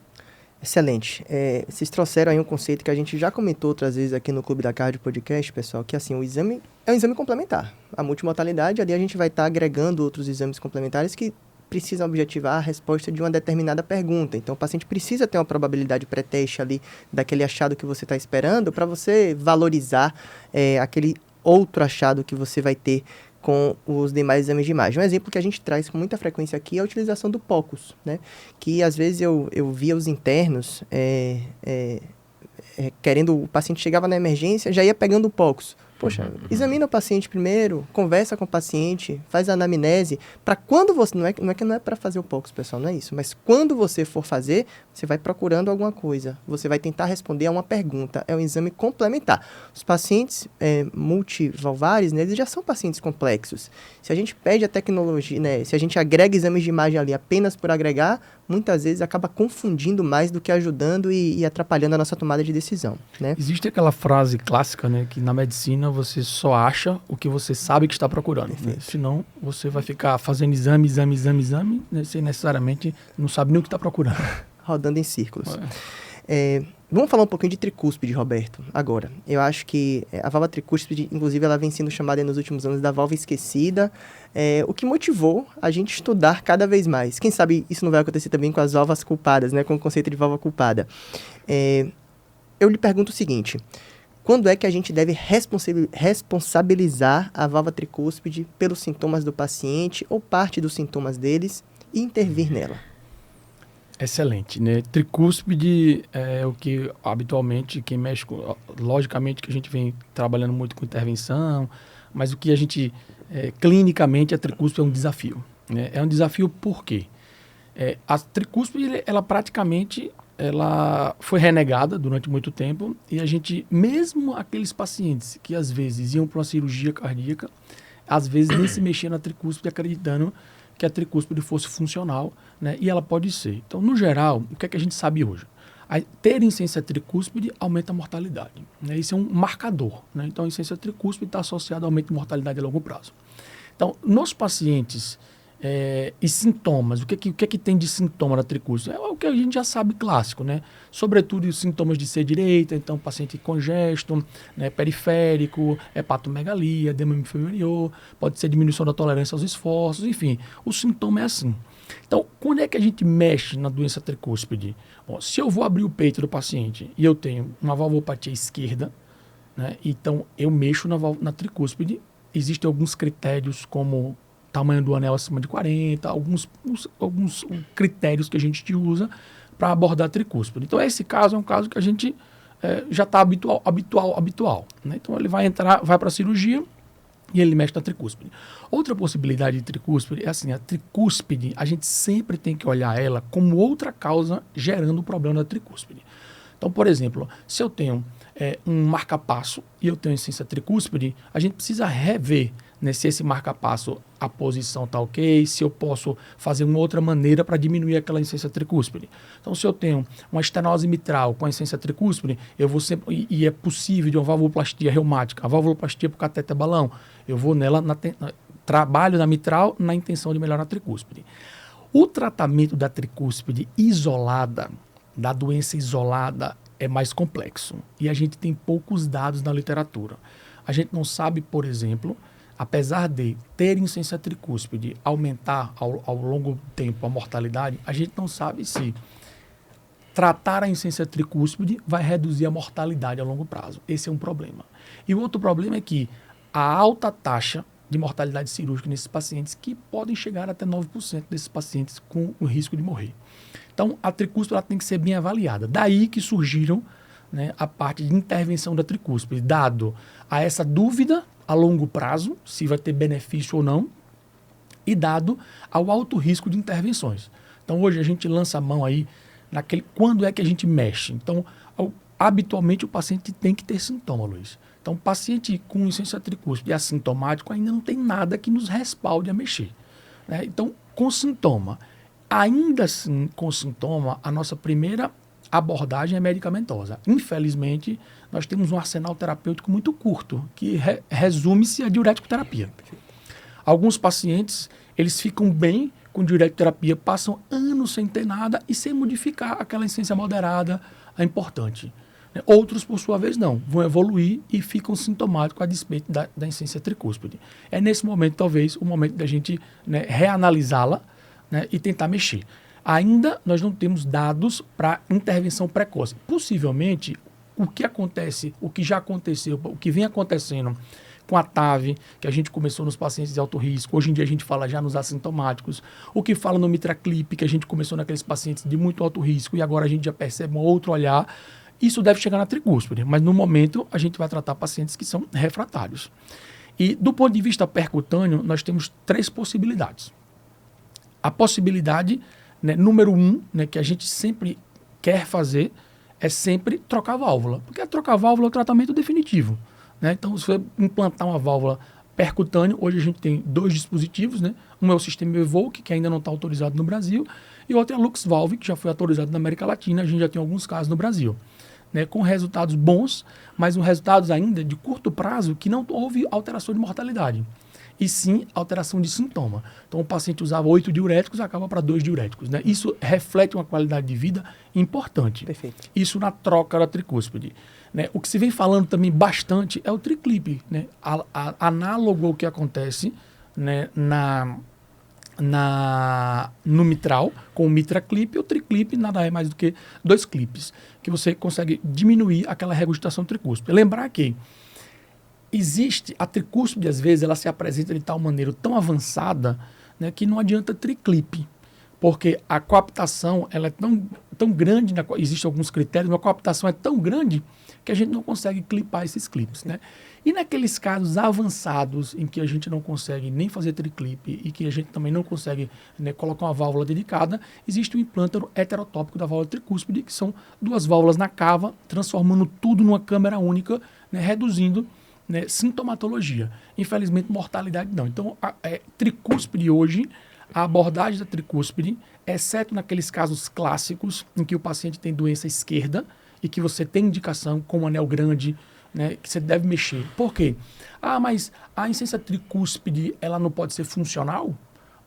Excelente. Vocês trouxeram aí um conceito que a gente já comentou outras vezes aqui no Clube da Cardio Podcast, pessoal, que assim, o exame é um exame complementar. A multimodalidade, ali a gente vai estar agregando outros exames complementares que precisam objetivar a resposta de uma determinada pergunta. Então, o paciente precisa ter uma probabilidade pré-teste ali daquele achado que você está esperando para você valorizar aquele outro achado que você vai ter com os demais exames de imagem. Um exemplo que a gente traz com muita frequência aqui é a utilização do POCUS, né? Que às vezes eu via os internos querendo, o paciente chegava na emergência, já ia pegando o POCUS. Poxa, examina o paciente primeiro, conversa com o paciente, faz a anamnese, para quando você, não é para fazer o POCUS, pessoal, não é isso, mas quando você for fazer, você vai procurando alguma coisa, você vai tentar responder a uma pergunta, é um exame complementar. Os pacientes multivalvares, né, eles já são pacientes complexos. Se a gente pede a tecnologia, né, se a gente agrega exames de imagem ali apenas por agregar, muitas vezes acaba confundindo mais do que ajudando e atrapalhando a nossa tomada de decisão, né? Existe aquela frase clássica, né, que na medicina você só acha o que você sabe que está procurando. Né? Senão, você vai ficar fazendo exame, né, sem necessariamente não sabe nem o que está procurando. Rodando em círculos. Vamos falar um pouquinho de tricúspide, Roberto, agora. Eu acho que a válvula tricúspide, inclusive, ela vem sendo chamada nos últimos anos da válvula esquecida, o que motivou a gente estudar cada vez mais. Quem sabe isso não vai acontecer também com as válvulas culpadas, né, com o conceito de válvula culpada. Eu lhe pergunto o seguinte: quando é que a gente deve responsabilizar a válvula tricúspide pelos sintomas do paciente ou parte dos sintomas deles e intervir nela? Excelente, né? Tricúspide é o que habitualmente quem mexe com, logicamente que a gente vem trabalhando muito com intervenção, mas o que a gente clinicamente a tricúspide é um desafio, né? É um desafio por quê? A tricúspide ela praticamente foi renegada durante muito tempo e a gente, mesmo aqueles pacientes que às vezes iam para uma cirurgia cardíaca, às vezes nem se mexia na tricúspide acreditando que a tricúspide fosse funcional, né? E ela pode ser. Então, no geral, o que é que a gente sabe hoje? Ter insuficiência tricúspide aumenta a mortalidade, né? Isso é um marcador, né? Então, a insuficiência tricúspide está associada ao aumento de mortalidade a longo prazo. Então, nos pacientes e sintomas, o que é que tem de sintoma da tricúspide? É o que a gente já sabe clássico, né? Sobretudo os sintomas de ser direita, então paciente congesto, né, periférico, hepatomegalia, edema inferior, pode ser diminuição da tolerância aos esforços, enfim, o sintoma é assim. Então, quando é que a gente mexe na doença tricúspide? Bom, se eu vou abrir o peito do paciente e eu tenho uma valvopatia esquerda, né, então eu mexo na tricúspide, existem alguns critérios como tamanho do anel acima de 40, alguns critérios que a gente usa para abordar a tricúspide. Então, esse caso é um caso que a gente já está habitual. Né? Então, ele vai para a cirurgia e ele mexe na tricúspide. Outra possibilidade de tricúspide é assim, a tricúspide, a gente sempre tem que olhar ela como outra causa gerando o problema da tricúspide. Então, por exemplo, se eu tenho um marca-passo e eu tenho insuficiência tricúspide, a gente precisa rever, né, se esse marca-passo, a posição está ok, se eu posso fazer uma outra maneira para diminuir aquela insuficiência tricúspide. Então, se eu tenho uma estenose mitral com a insuficiência tricúspide, eu vou sempre, e é possível de uma valvuloplastia reumática, a valvuloplastia por cateter balão, eu vou nela, trabalho na mitral na intenção de melhorar a tricúspide. O tratamento da tricúspide isolada, da doença isolada, é mais complexo. E a gente tem poucos dados na literatura. A gente não sabe, por exemplo, apesar de ter insuficiência tricúspide aumentar ao longo do tempo a mortalidade, a gente não sabe se tratar a insuficiência tricúspide vai reduzir a mortalidade a longo prazo. Esse é um problema. E o outro problema é que a alta taxa de mortalidade cirúrgica nesses pacientes, que podem chegar até 9% desses pacientes com o risco de morrer. Então, a tricúspide ela tem que ser bem avaliada. Daí que surgiram, né, a parte de intervenção da tricúspide, dado a essa dúvida a longo prazo, se vai ter benefício ou não, e dado ao alto risco de intervenções. Então, hoje a gente lança a mão aí quando é que a gente mexe. Então, habitualmente o paciente tem que ter sintoma, Luiz. Então, o paciente com insuficiência tricúspide assintomático ainda não tem nada que nos respalde a mexer, né? Então, com sintoma, ainda assim, com sintoma, a nossa primeira abordagem é medicamentosa. Infelizmente, nós temos um arsenal terapêutico muito curto, que resume-se a diurético-terapia. Alguns pacientes, eles ficam bem com diurético-terapia, passam anos sem ter nada e sem modificar aquela insuficiência moderada, a importante. Outros, por sua vez, não. Vão evoluir e ficam sintomáticos a despeito da insuficiência tricúspide. É nesse momento, talvez, o momento da gente, né, reanalisá-la, né, e tentar mexer. Ainda nós não temos dados para intervenção precoce. Possivelmente, o que acontece, o que já aconteceu, o que vem acontecendo com a TAV, que a gente começou nos pacientes de alto risco, hoje em dia a gente fala já nos assintomáticos, o que fala no MitraClip, que a gente começou naqueles pacientes de muito alto risco e agora a gente já percebe um outro olhar, isso deve chegar na tricúspide, mas no momento a gente vai tratar pacientes que são refratários. E do ponto de vista percutâneo, nós temos 3 possibilidades. A possibilidade, né, número 1, né, que a gente sempre quer fazer, é sempre trocar a válvula. Porque trocar a válvula é o tratamento definitivo, né? Então, se você implantar uma válvula percutânea, hoje a gente tem 2 dispositivos, né? Um é o sistema Evoque, que ainda não está autorizado no Brasil, e o outro é a LuxValve, que já foi autorizado na América Latina, a gente já tem alguns casos no Brasil, né, com resultados bons, mas resultados ainda de curto prazo que não houve alteração de mortalidade, e sim alteração de sintoma. Então, o paciente usava 8 diuréticos, acaba para 2 diuréticos, né? Isso reflete uma qualidade de vida importante. Perfeito. Isso na troca da tricúspide, né? O que se vem falando também bastante é o triclip, né? Análogo ao que acontece, né, no mitral, com o MitraClip, o triclip nada é mais do que 2 clipes, que você consegue diminuir aquela regurgitação tricúspide. Lembrar que existe a tricúspide, às vezes, ela se apresenta de tal maneira tão avançada, né, que não adianta triclip, porque a coaptação ela é tão grande, existem alguns critérios, mas a coaptação é tão grande que a gente não consegue clipar esses clipes, né? E naqueles casos avançados em que a gente não consegue nem fazer triclip e que a gente também não consegue, né, colocar uma válvula dedicada, existe o implante heterotópico da válvula tricúspide, que são 2 válvulas na cava, transformando tudo numa câmara única, né, reduzindo, né, sintomatologia. Infelizmente, mortalidade não. Então, tricúspide hoje, a abordagem da tricúspide, exceto naqueles casos clássicos em que o paciente tem doença esquerda e que você tem indicação com um anel grande, né, que você deve mexer. Por quê? Mas a insuficiência tricúspide, ela não pode ser funcional?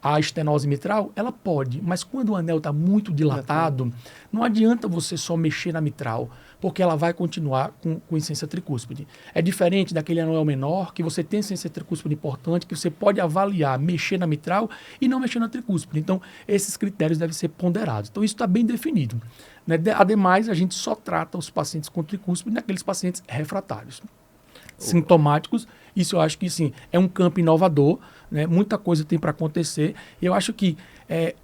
A estenose mitral, ela pode, mas quando o anel está muito dilatado, não adianta você só mexer na mitral, porque ela vai continuar com insuficiência tricúspide. É diferente daquele anel menor, que você tem insuficiência tricúspide importante, que você pode avaliar, mexer na mitral e não mexer na tricúspide. Então, esses critérios devem ser ponderados. Então, isso está bem definido, né? Ademais, a gente só trata os pacientes com tricúspide naqueles pacientes refratários. Sintomáticos, isso eu acho que sim, é um campo inovador, né? Muita coisa tem para acontecer. Eu acho que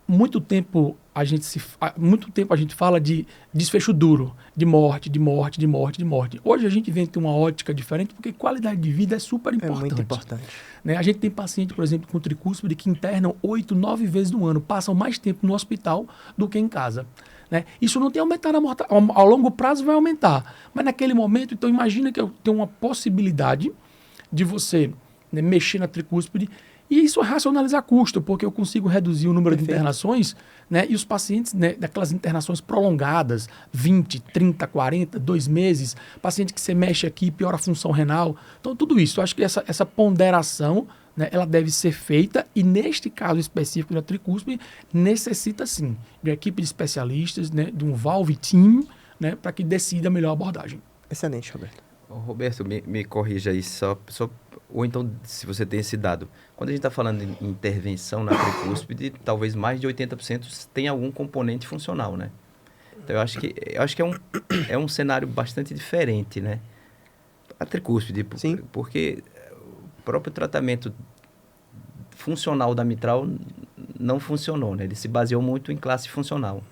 muito tempo há muito tempo a gente fala de desfecho duro, de morte, de morte, de morte, de morte. Hoje a gente vem ter uma ótica diferente porque qualidade de vida é super importante. É muito importante. Né? A gente tem paciente, por exemplo, com tricúspide que internam 8, 9 vezes no ano, passam mais tempo no hospital do que em casa. Né? Isso não tem aumentado a mortalidade, ao longo prazo vai aumentar. Mas naquele momento, então imagina que eu tenho uma possibilidade de você, né, mexer na tricúspide. E isso é racionalizar custo, porque eu consigo reduzir o número de internações, né? E os pacientes, né, daquelas internações prolongadas, 20, 30, 40, 2 meses, paciente que você mexe aqui e piora a função renal. Então, tudo isso, eu acho que essa ponderação, né, ela deve ser feita e, neste caso específico da tricúspide, necessita, sim, de uma equipe de especialistas, né, de um valve team, né, para que decida a melhor abordagem. Excelente, Roberto. Roberto, me corrija aí, ou então, se você tem esse dado. Quando a gente está falando em intervenção na tricúspide, talvez mais de 80% tem algum componente funcional, né? Então, eu acho que é um cenário bastante diferente, né? A tricúspide, Sim. Porque o próprio tratamento funcional da mitral não funcionou, né? Ele se baseou muito em classe funcional.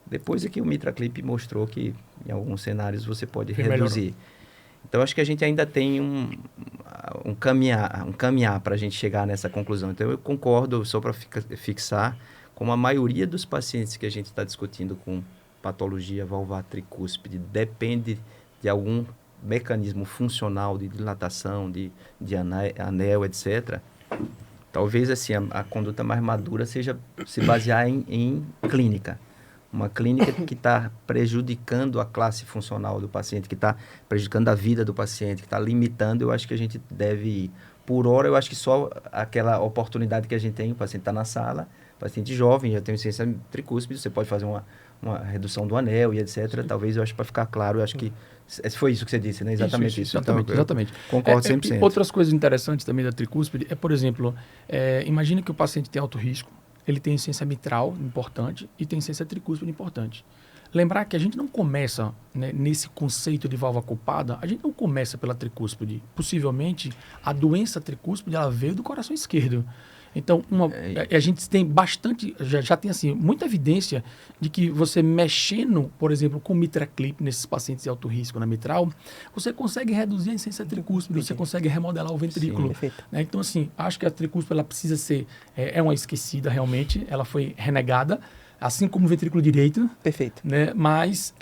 Depois é que o MitraClip mostrou que em alguns cenários você pode reduzir. Melhorou. Então, acho que a gente ainda tem um caminhar para a gente chegar nessa conclusão. Então, eu concordo, só para fixar, com a maioria dos pacientes que a gente está discutindo com patologia valvar tricúspide, depende de algum mecanismo funcional de dilatação, de anel, etc. Talvez assim, a conduta mais madura seja se basear em clínica. Uma clínica que está prejudicando a classe funcional do paciente, que está prejudicando a vida do paciente, que está limitando, eu acho que a gente deve ir. Por hora, eu acho que só aquela oportunidade que a gente tem, o paciente está na sala, paciente jovem, já tem insuficiência tricúspide, você pode fazer uma redução do anel e etc. Sim. Talvez, eu acho, para ficar claro, eu acho que foi isso que você disse, né? Exatamente isso. Exatamente, então, exatamente. Concordo 100%. Outras coisas interessantes também da tricúspide é, por exemplo, imagine que o paciente tem alto risco, ele tem insuficiência mitral importante e tem insuficiência tricúspide importante. Lembrar que a gente não começa, né, nesse conceito de válvula culpada, a gente não começa pela tricúspide. Possivelmente, a doença tricúspide ela veio do coração esquerdo. Então, a gente tem bastante, já tem assim, muita evidência de que você mexendo, por exemplo, com MitraClip nesses pacientes de alto risco na mitral, você consegue reduzir a insuficiência tricúspide, você consegue remodelar o ventrículo. Sim, né? Então, assim, acho que a tricúspide ela precisa ser, uma esquecida realmente, ela foi renegada, assim como o ventrículo direito. Perfeito. Né? Mas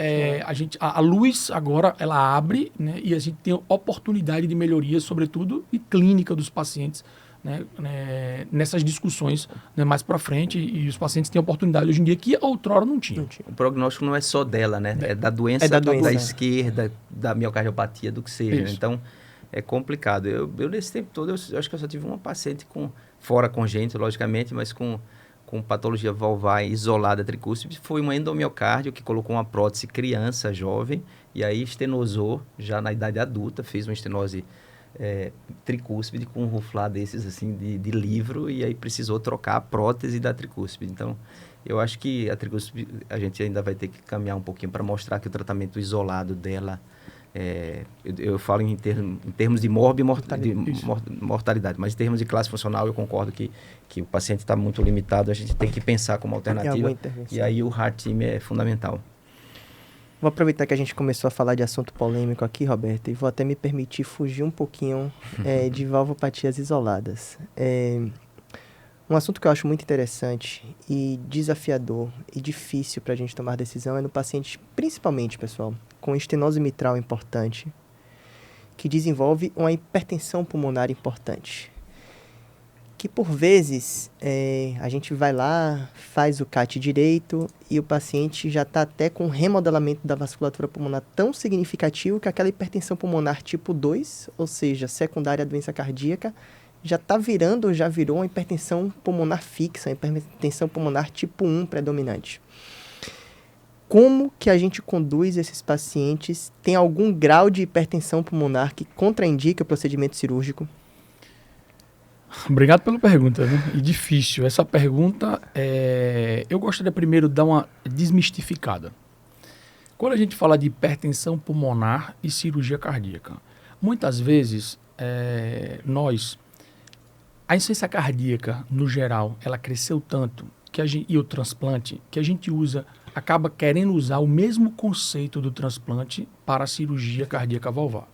a luz agora, ela abre, né? E a gente tem oportunidade de melhoria, sobretudo, e clínica dos pacientes, né, nessas discussões, né, mais para frente, e os pacientes têm oportunidade hoje em dia que outrora não tinham. O prognóstico não é só dela, né? É da doença, da esquerda, da miocardiopatia, do que seja. Né? Então, é complicado. Eu nesse tempo todo, eu acho que eu só tive uma paciente fora congênito, logicamente, mas com patologia valvar isolada tricúspide. Foi uma endomiocárdio que colocou uma prótese criança, jovem, e aí estenosou já na idade adulta, fez uma estenose tricúspide com um ruflá desses assim de livro, e aí precisou trocar a prótese da tricúspide. Então, eu acho que a tricúspide a gente ainda vai ter que caminhar um pouquinho para mostrar que o tratamento isolado dela, eu falo em termos de mortalidade, mas em termos de classe funcional eu concordo que o paciente está muito limitado, a gente tem que pensar como alternativa, e aí o Heart Team é fundamental. Vou aproveitar que a gente começou a falar de assunto polêmico aqui, Roberto, e vou até me permitir fugir um pouquinho de valvopatias isoladas. Um assunto que eu acho muito interessante e desafiador e difícil para a gente tomar decisão é no paciente, principalmente, pessoal, com estenose mitral importante, que desenvolve uma hipertensão pulmonar importante. Que por vezes a gente vai lá, faz o CAT direito e o paciente já está até com remodelamento da vasculatura pulmonar tão significativo que aquela hipertensão pulmonar tipo 2, ou seja, secundária à doença cardíaca, já virou uma hipertensão pulmonar fixa, uma hipertensão pulmonar tipo 1 predominante. Como que a gente conduz esses pacientes? Tem algum grau de hipertensão pulmonar que contraindica o procedimento cirúrgico? Obrigado pela pergunta, né? E difícil. Essa pergunta, eu gostaria primeiro de dar uma desmistificada. Quando a gente fala de hipertensão pulmonar e cirurgia cardíaca, muitas vezes a insuficiência cardíaca, no geral, ela cresceu tanto e o transplante, que a gente acaba querendo usar o mesmo conceito do transplante para a cirurgia cardíaca valvar.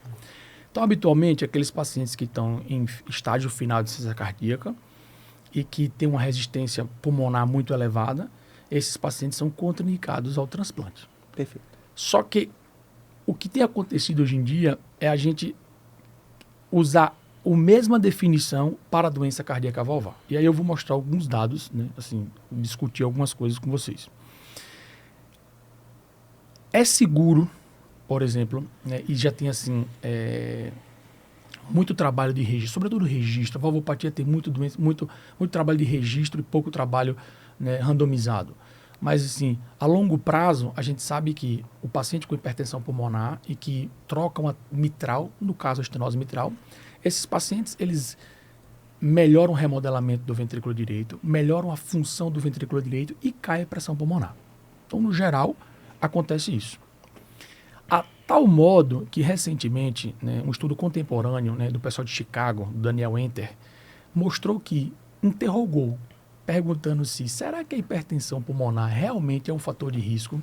Então, habitualmente, aqueles pacientes que estão em estágio final de insuficiência cardíaca e que têm uma resistência pulmonar muito elevada, esses pacientes são contraindicados ao transplante. Perfeito. Só que o que tem acontecido hoje em dia é a gente usar a mesma definição para a doença cardíaca valvar. E aí eu vou mostrar alguns dados, né, assim, discutir algumas coisas com vocês. É seguro, por exemplo, né, e já tem assim muito trabalho de registro, sobretudo registro. A valvopatia tem muito trabalho de registro e pouco trabalho, né, randomizado. Mas, assim, a longo prazo, a gente sabe que o paciente com hipertensão pulmonar e que troca uma mitral, no caso a estenose mitral, esses pacientes, eles melhoram o remodelamento do ventrículo direito, melhoram a função do ventrículo direito e cai a pressão pulmonar. Então, no geral, acontece isso. A tal modo que, recentemente, né, um estudo contemporâneo, né, do pessoal de Chicago, do Daniel Enter, mostrou que interrogou, perguntando se será que a hipertensão pulmonar realmente é um fator de risco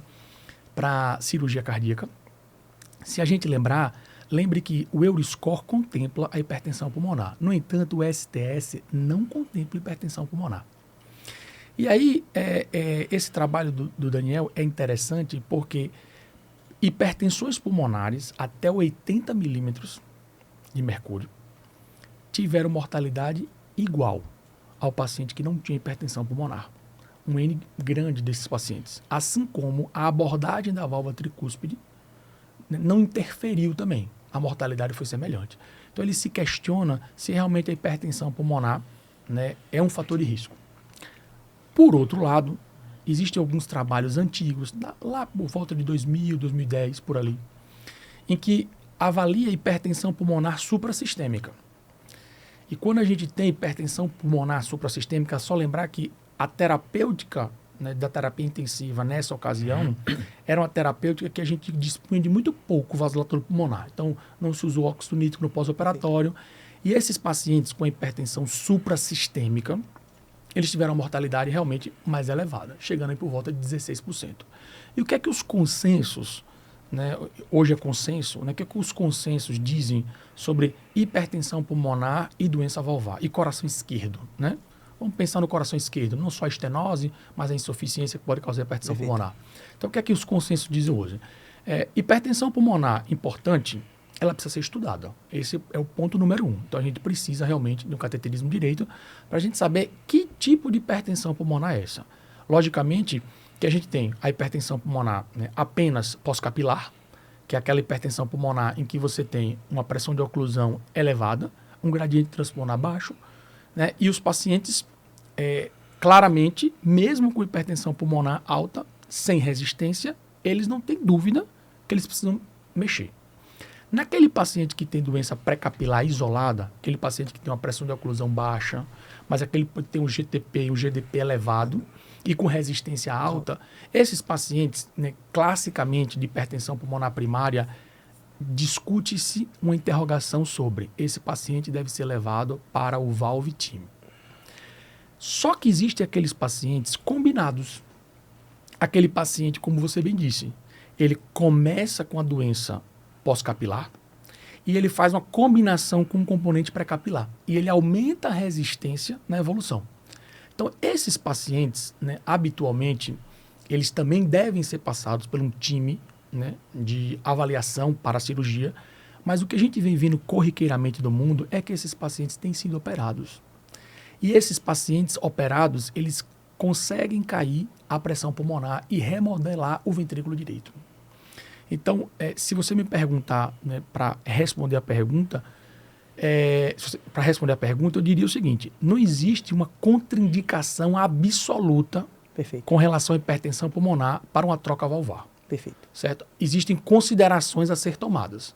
para cirurgia cardíaca. Se a gente lembre que o Euroscore contempla a hipertensão pulmonar. No entanto, o STS não contempla hipertensão pulmonar. E aí, esse trabalho do Daniel é interessante porque hipertensões pulmonares até 80 milímetros de mercúrio tiveram mortalidade igual ao paciente que não tinha hipertensão pulmonar. Um N grande desses pacientes. Assim como a abordagem da válvula tricúspide não interferiu também. A mortalidade foi semelhante. Então ele se questiona se realmente a hipertensão pulmonar, né, é um fator de risco. Por outro lado, existem alguns trabalhos antigos, lá por volta de 2000, 2010, por ali, em que avalia a hipertensão pulmonar suprassistêmica. E quando a gente tem hipertensão pulmonar suprassistêmica, é só lembrar que a terapêutica, né, da terapia intensiva nessa ocasião era uma terapêutica que a gente dispunha de muito pouco vasodilatador pulmonar. Então, não se usou óxido nítrico no pós-operatório. E esses pacientes com hipertensão suprassistêmica, eles tiveram uma mortalidade realmente mais elevada, chegando aí por volta de 16%. E o que é que os consensos, né, hoje é consenso, né, o que é que os consensos dizem sobre hipertensão pulmonar e doença valvar e coração esquerdo, né? Vamos pensar no coração esquerdo, não só a estenose, mas a insuficiência que pode causar hipertensão pulmonar. Então, o que é que os consensos dizem hoje? Hipertensão pulmonar importante, ela precisa ser estudada. Esse é o ponto número 1. Então, a gente precisa realmente de um cateterismo direito para a gente saber que tipo de hipertensão pulmonar é essa. Logicamente, que a gente tem a hipertensão pulmonar, né, apenas pós-capilar, que é aquela hipertensão pulmonar em que você tem uma pressão de oclusão elevada, um gradiente transpulmonar baixo, né, e os pacientes, claramente, mesmo com hipertensão pulmonar alta, sem resistência, eles não têm dúvida que eles precisam mexer. Naquele paciente que tem doença pré-capilar isolada, aquele paciente que tem uma pressão de oclusão baixa, mas aquele que tem um GTP e um GDP elevado e com resistência alta, esses pacientes, né, classicamente de hipertensão pulmonar primária, discute-se uma interrogação sobre esse paciente deve ser levado para o valve team. Só que existem aqueles pacientes combinados. Aquele paciente, como você bem disse, ele começa com a doença pós-capilar e ele faz uma combinação com um componente pré-capilar. E ele aumenta a resistência na evolução. Então, esses pacientes, né, habitualmente, eles também devem ser passados por um time, né, de avaliação para a cirurgia, mas o que a gente vem vendo corriqueiramente do mundo é que esses pacientes têm sido operados. E esses pacientes operados, eles conseguem cair a pressão pulmonar e remodelar o ventrículo direito. Então, se você me perguntar, né, para responder a pergunta, eu diria o seguinte: não existe uma contraindicação absoluta com relação à hipertensão pulmonar para uma troca valvar. Perfeito. Certo? Existem considerações a ser tomadas,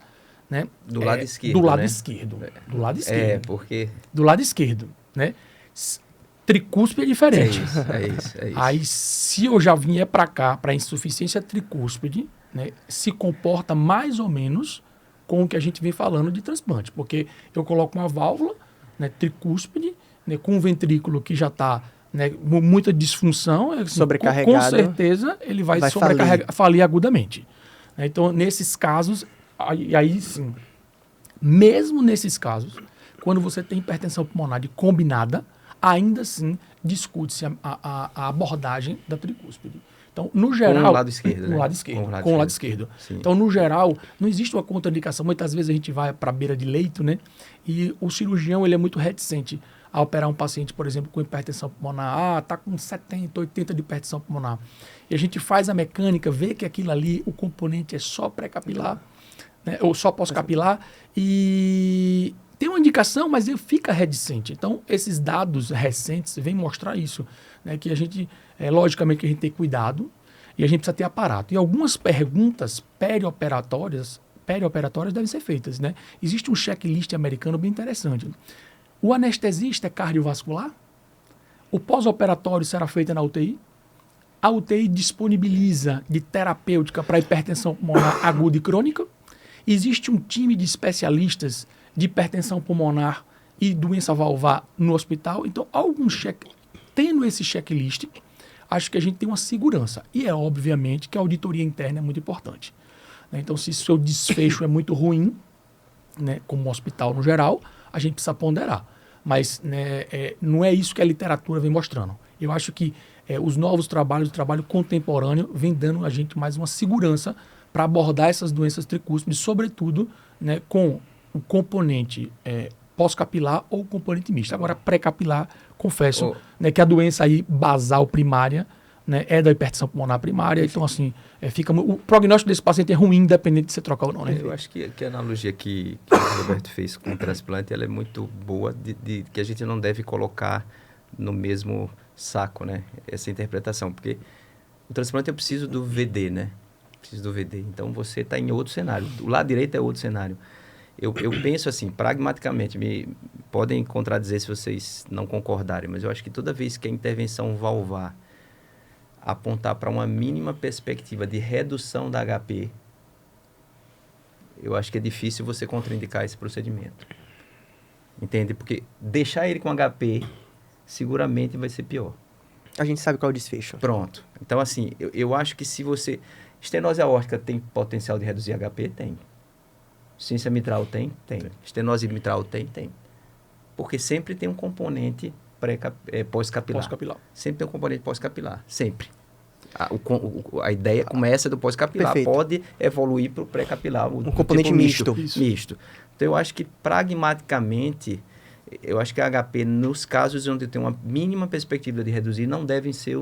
né? Do lado esquerdo, do lado né? esquerdo. Do lado esquerdo. Porque... Do lado esquerdo, né? Tricúspide é diferente. É isso. Aí, se eu já vier para cá, para insuficiência tricúspide, né, se comporta mais ou menos com o que a gente vem falando de transplante. Porque eu coloco uma válvula, né, tricúspide, né, com um ventrículo que já está né, muita disfunção, assim, Sobrecarregado. com certeza ele vai falir agudamente. Então, nesses casos, aí sim, mesmo nesses casos, quando você tem hipertensão pulmonar combinada, ainda assim discute-se a abordagem da tricúspide. Então, no geral... Com o lado esquerdo, Com o lado esquerdo. Com o lado esquerdo. Então, no geral, não existe uma contraindicação. Muitas vezes a gente vai para a beira de leito, né? E o cirurgião ele é muito reticente a operar um paciente, por exemplo, com hipertensão pulmonar. Está com 70, 80 de hipertensão pulmonar. E a gente faz a mecânica, vê que aquilo ali, o componente é só pré-capilar, né? Ou só pós-capilar. E tem uma indicação, mas ele fica reticente. Então, esses dados recentes vêm mostrar isso, né? Que a gente... logicamente que a gente tem cuidado e a gente precisa ter aparato. E algumas perguntas perioperatórias devem ser feitas, né? Existe um checklist americano bem interessante. O anestesista é cardiovascular? O pós-operatório será feito na UTI? A UTI disponibiliza de terapêutica para hipertensão pulmonar aguda e crônica? Existe um time de especialistas de hipertensão pulmonar e doença valvar no hospital? Então, tendo esse checklist, acho que a gente tem uma segurança. E é obviamente que a auditoria interna é muito importante. Então, se o seu desfecho é muito ruim, né, como um hospital no geral, a gente precisa ponderar. Mas né, não é isso que a literatura vem mostrando. Eu acho que os novos trabalhos, o trabalho contemporâneo, vem dando a gente mais uma segurança para abordar essas doenças tricúspides, sobretudo né, com o componente pós-capilar ou componente misto. Agora, pré-capilar, confesso né, que a doença aí basal primária né, é da hipertensão pulmonar primária. Então, assim, o prognóstico desse paciente é ruim, independente de você trocar ou não. Né? Eu acho que a analogia que o Roberto fez com o transplante ela é muito boa, de que a gente não deve colocar no mesmo saco, né, essa interpretação. Porque o transplante eu preciso do VD, né? Preciso do VD. Então, você está em outro cenário. O lado direito é outro cenário. Eu penso assim, pragmaticamente, podem contradizer se vocês não concordarem, mas eu acho que toda vez que a intervenção valvar apontar para uma mínima perspectiva de redução da HP, eu acho que é difícil você contraindicar esse procedimento. Entende? Porque deixar ele com HP seguramente vai ser pior. A gente sabe qual é o desfecho. Pronto. Então, assim, eu acho que se você... Estenose aórtica tem potencial de reduzir HP? Tem. Insuficiência mitral tem? Tem. Estenose mitral tem? Tem. Porque sempre tem um componente pós-capilar. Sempre tem um componente pós-capilar. Sempre. A ideia começa do pós-capilar. Perfeito. Pode evoluir para o pré-capilar. Um componente tipo misto. Então, eu acho que, pragmaticamente, eu acho que a HP, nos casos onde tem uma mínima perspectiva de reduzir, não devem ser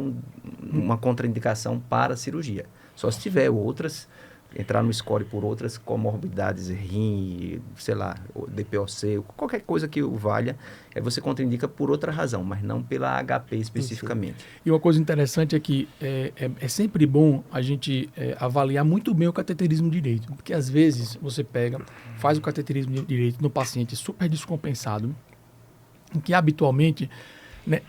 uma contraindicação para a cirurgia. Só se tiver outras... entrar no score por outras comorbidades, rim, sei lá, DPOC, qualquer coisa que o valha, você contraindica por outra razão, mas não pela HP especificamente. E uma coisa interessante é que é sempre bom a gente avaliar muito bem o cateterismo direito, porque às vezes você faz o cateterismo direito no paciente super descompensado, em que habitualmente, né,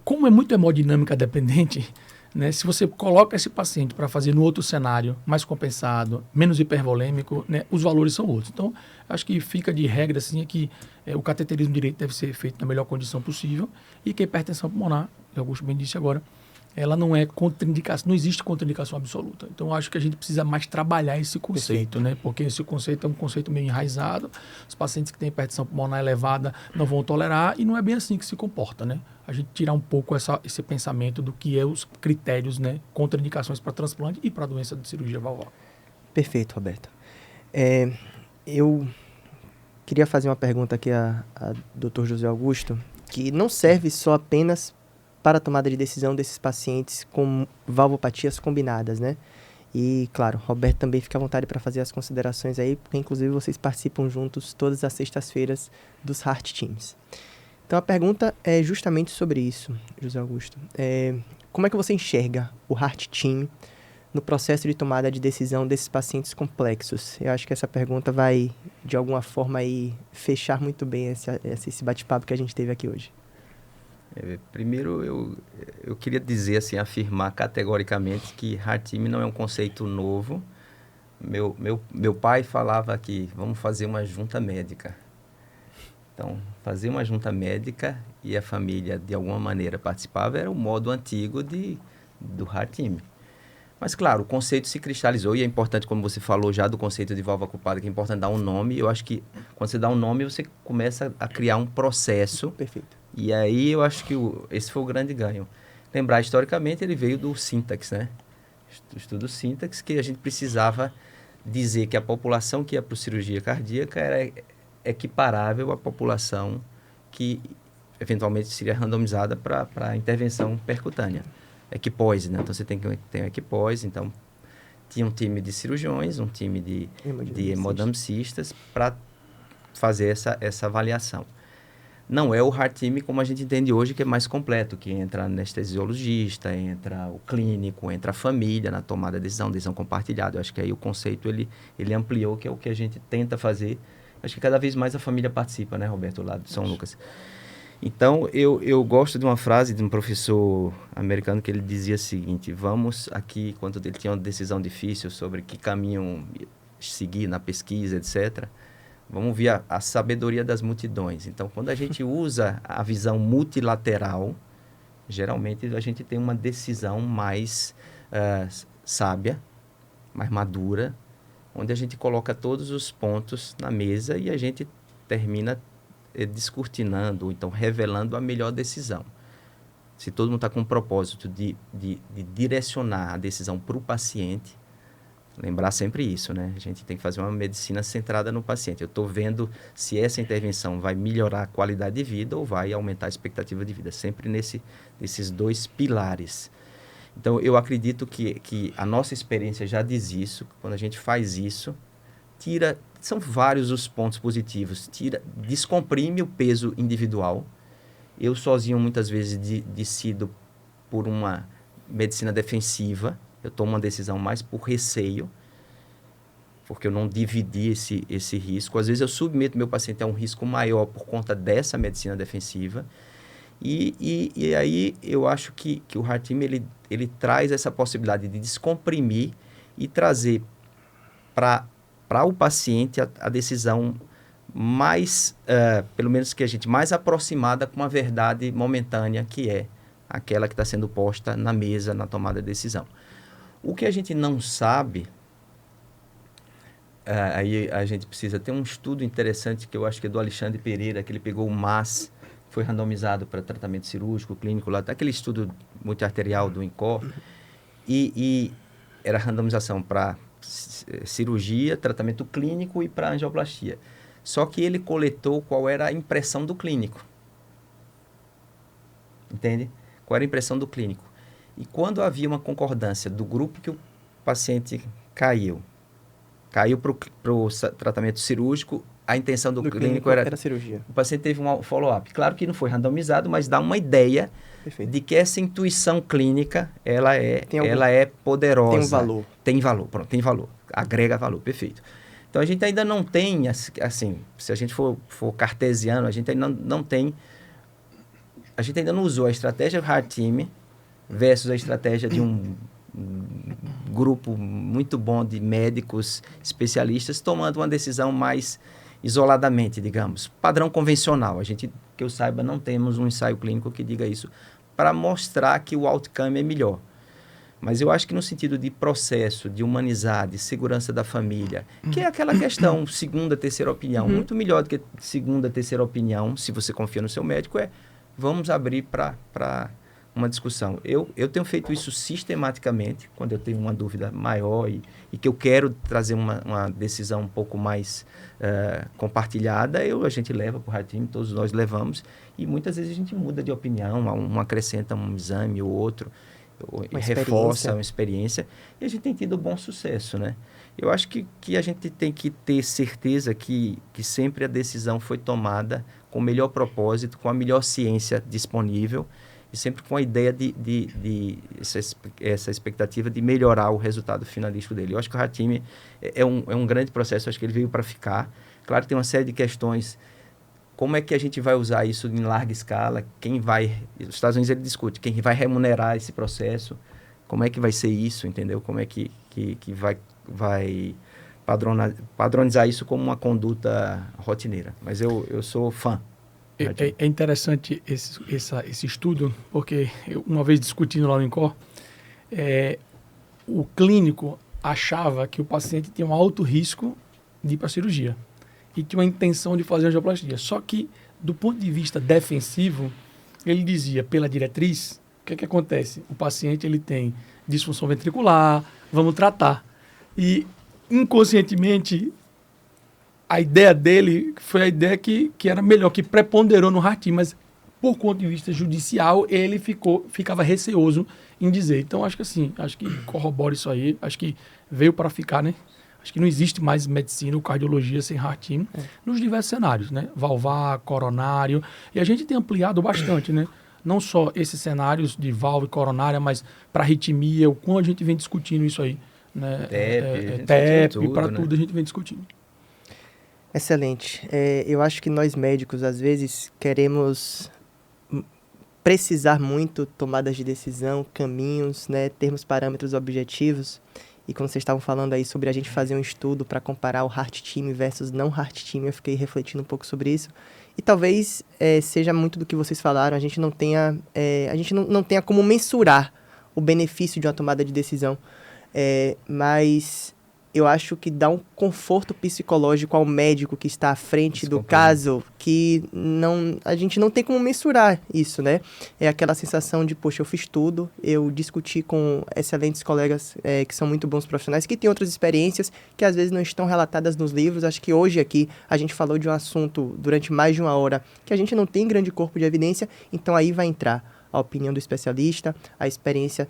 como é muito hemodinâmica dependente, né, se você coloca esse paciente para fazer no outro cenário, mais compensado, menos hipervolêmico, né, os valores são outros. Então, acho que fica de regra assim, que o cateterismo direito deve ser feito na melhor condição possível e que a hipertensão pulmonar, o Augusto bem disse agora, ela não é contraindicação, não existe contraindicação absoluta. Então, acho que a gente precisa mais trabalhar esse conceito, né? Porque esse conceito é um conceito meio enraizado. Os pacientes que têm hipertensão pulmonar elevada não vão tolerar e não é bem assim que se comporta, né? A gente tirar um pouco esse pensamento do que é os critérios, né? Contraindicações para transplante e para doença de cirurgia valvar. Perfeito, Roberto. Eu queria fazer uma pergunta aqui a Dr. José Augusto, que não serve só apenas para a tomada de decisão desses pacientes com valvopatias combinadas, né? E, claro, Roberto também fica à vontade para fazer as considerações aí, porque inclusive vocês participam juntos todas as sextas-feiras dos Heart Teams. Então, a pergunta é justamente sobre isso, José Augusto. Como é que você enxerga o Heart Team no processo de tomada de decisão desses pacientes complexos? Eu acho que essa pergunta vai, de alguma forma, aí, fechar muito bem esse bate-papo que a gente teve aqui hoje. Primeiro, eu queria dizer, assim, afirmar categoricamente que Heart Team não é um conceito novo. Meu pai falava que vamos fazer uma junta médica. Então, fazer uma junta médica e a família, de alguma maneira, participava, era o modo antigo do Heart Team. Mas, claro, o conceito se cristalizou e é importante, como você falou já do conceito de válvula ocupada, que é importante dar um nome. Eu acho que quando você dá um nome, você começa a criar um processo. Perfeito. E aí eu acho que esse foi o grande ganho. Lembrar, historicamente, ele veio do Syntax, né? O estudo Syntax, que a gente precisava dizer que a população que ia para cirurgia cardíaca era equiparável à população que eventualmente seria randomizada para a intervenção percutânea. Equipose, né? Então, você tem que ter equipose. Então, tinha um time de cirurgiões, um time de hemodinamicistas para fazer essa avaliação. Não é o Heart Team como a gente entende hoje, que é mais completo, que entra anestesiologista, entra o clínico, entra a família na tomada de decisão compartilhada. Eu acho que aí o conceito ele ampliou, que é o que a gente tenta fazer. Acho que cada vez mais a família participa, né, Roberto, lá de São Lucas. Então, eu gosto de uma frase de um professor americano que ele dizia o seguinte: vamos aqui, quando ele tinha uma decisão difícil sobre que caminho seguir na pesquisa, etc., vamos ver a sabedoria das multidões. Então, quando a gente usa a visão multilateral, geralmente a gente tem uma decisão mais sábia, mais madura, onde a gente coloca todos os pontos na mesa e a gente termina descortinando, ou então revelando a melhor decisão. Se todo mundo está com o propósito de direcionar a decisão para o paciente, lembrar sempre isso, né? A gente tem que fazer uma medicina centrada no paciente. Eu estou vendo se essa intervenção vai melhorar a qualidade de vida ou vai aumentar a expectativa de vida, sempre nesses dois pilares. Então, eu acredito que a nossa experiência já diz isso. Quando a gente faz isso, são vários os pontos positivos, descomprime o peso individual. Eu sozinho muitas vezes decido por uma medicina defensiva, eu tomo uma decisão mais por receio, porque eu não dividi esse risco. Às vezes eu submeto meu paciente a um risco maior por conta dessa medicina defensiva. E aí eu acho que o Heart Team ele traz essa possibilidade de descomprimir e trazer para o paciente a decisão mais, pelo menos que a gente mais aproximada com a verdade momentânea, que é aquela que está sendo posta na mesa na tomada de decisão. O que a gente não sabe, aí a gente precisa ter um estudo interessante, que eu acho que é do Alexandre Pereira, que ele pegou o MAS, foi randomizado para tratamento cirúrgico, clínico, lá, aquele estudo multiarterial do INCOR, e era randomização para cirurgia, tratamento clínico e para angioplastia. Só que ele coletou qual era a impressão do clínico. Entende? Qual era a impressão do clínico. E quando havia uma concordância do grupo que o paciente caiu para o tratamento cirúrgico, a intenção do clínico era cirurgia. O paciente teve um follow-up. Claro que não foi randomizado, mas dá uma ideia de que essa intuição clínica, ela é poderosa. Tem um valor. Tem valor, pronto, tem valor. Agrega valor, perfeito. Então, a gente ainda não tem, assim, se a gente for cartesiano, a gente ainda não tem, a gente ainda não usou a estratégia do Heart Team versus a estratégia de um grupo muito bom de médicos especialistas tomando uma decisão mais isoladamente, digamos, padrão convencional. A gente, que eu saiba, não temos um ensaio clínico que diga isso para mostrar que o outcome é melhor. Mas eu acho que no sentido de processo, de humanizar, de segurança da família, que é aquela questão, segunda, terceira opinião, muito melhor do que segunda, terceira opinião, se você confia no seu médico, vamos abrir para uma discussão. Eu tenho feito isso sistematicamente, quando eu tenho uma dúvida maior e que eu quero trazer uma decisão um pouco mais compartilhada, a gente leva para o Heart Team, todos nós levamos, e muitas vezes a gente muda de opinião, um acrescenta um exame ou outro, reforça uma experiência, e a gente tem tido bom sucesso, né? Eu acho que a gente tem que ter certeza que sempre a decisão foi tomada com o melhor propósito, com a melhor ciência disponível, e sempre com a ideia de essa expectativa de melhorar o resultado finalístico dele. Eu acho que o Heart Team é um grande processo, acho que ele veio para ficar. Claro que tem uma série de questões. Como é que a gente vai usar isso em larga escala? Os Estados Unidos ele discute, quem vai remunerar esse processo? Como é que vai ser isso, entendeu? Como é que vai padronizar isso como uma conduta rotineira. Mas eu sou fã. É interessante esse estudo, porque uma vez discutindo lá no INCOR, o clínico achava que o paciente tinha um alto risco de ir para a cirurgia e tinha uma intenção de fazer angioplastia. Só que, do ponto de vista defensivo, ele dizia, pela diretriz, o que acontece? O paciente ele tem disfunção ventricular, vamos tratar. E, inconscientemente, a ideia dele foi a ideia que era melhor, que preponderou no Hartim, mas, por conta de vista judicial, ele ficava receoso em dizer. Então, acho que corrobora isso aí, acho que veio para ficar, né? Acho que não existe mais medicina ou cardiologia sem Hartim nos diversos cenários, né? Valvar, coronário, e a gente tem ampliado bastante, né? Não só esses cenários de valva e coronária, mas para arritmia, o quanto a gente vem discutindo isso aí, né? TEP, para tudo a gente vem discutindo. Excelente. Eu acho que nós médicos, às vezes, queremos precisar muito tomadas de decisão, caminhos, né, termos parâmetros objetivos. E quando vocês estavam falando aí sobre a gente fazer um estudo para comparar o Heart Team versus não Heart Team, eu fiquei refletindo um pouco sobre isso. E talvez seja muito do que vocês falaram, a gente não tenha como mensurar o benefício de uma tomada de decisão, mas eu acho que dá um conforto psicológico ao médico que está à frente do caso, que a gente não tem como mensurar isso, né? É aquela sensação de, poxa, eu fiz tudo, eu discuti com excelentes colegas que são muito bons profissionais, que têm outras experiências que às vezes não estão relatadas nos livros. Acho que hoje aqui a gente falou de um assunto durante mais de 1 hora que a gente não tem grande corpo de evidência, então aí vai entrar a opinião do especialista, a experiência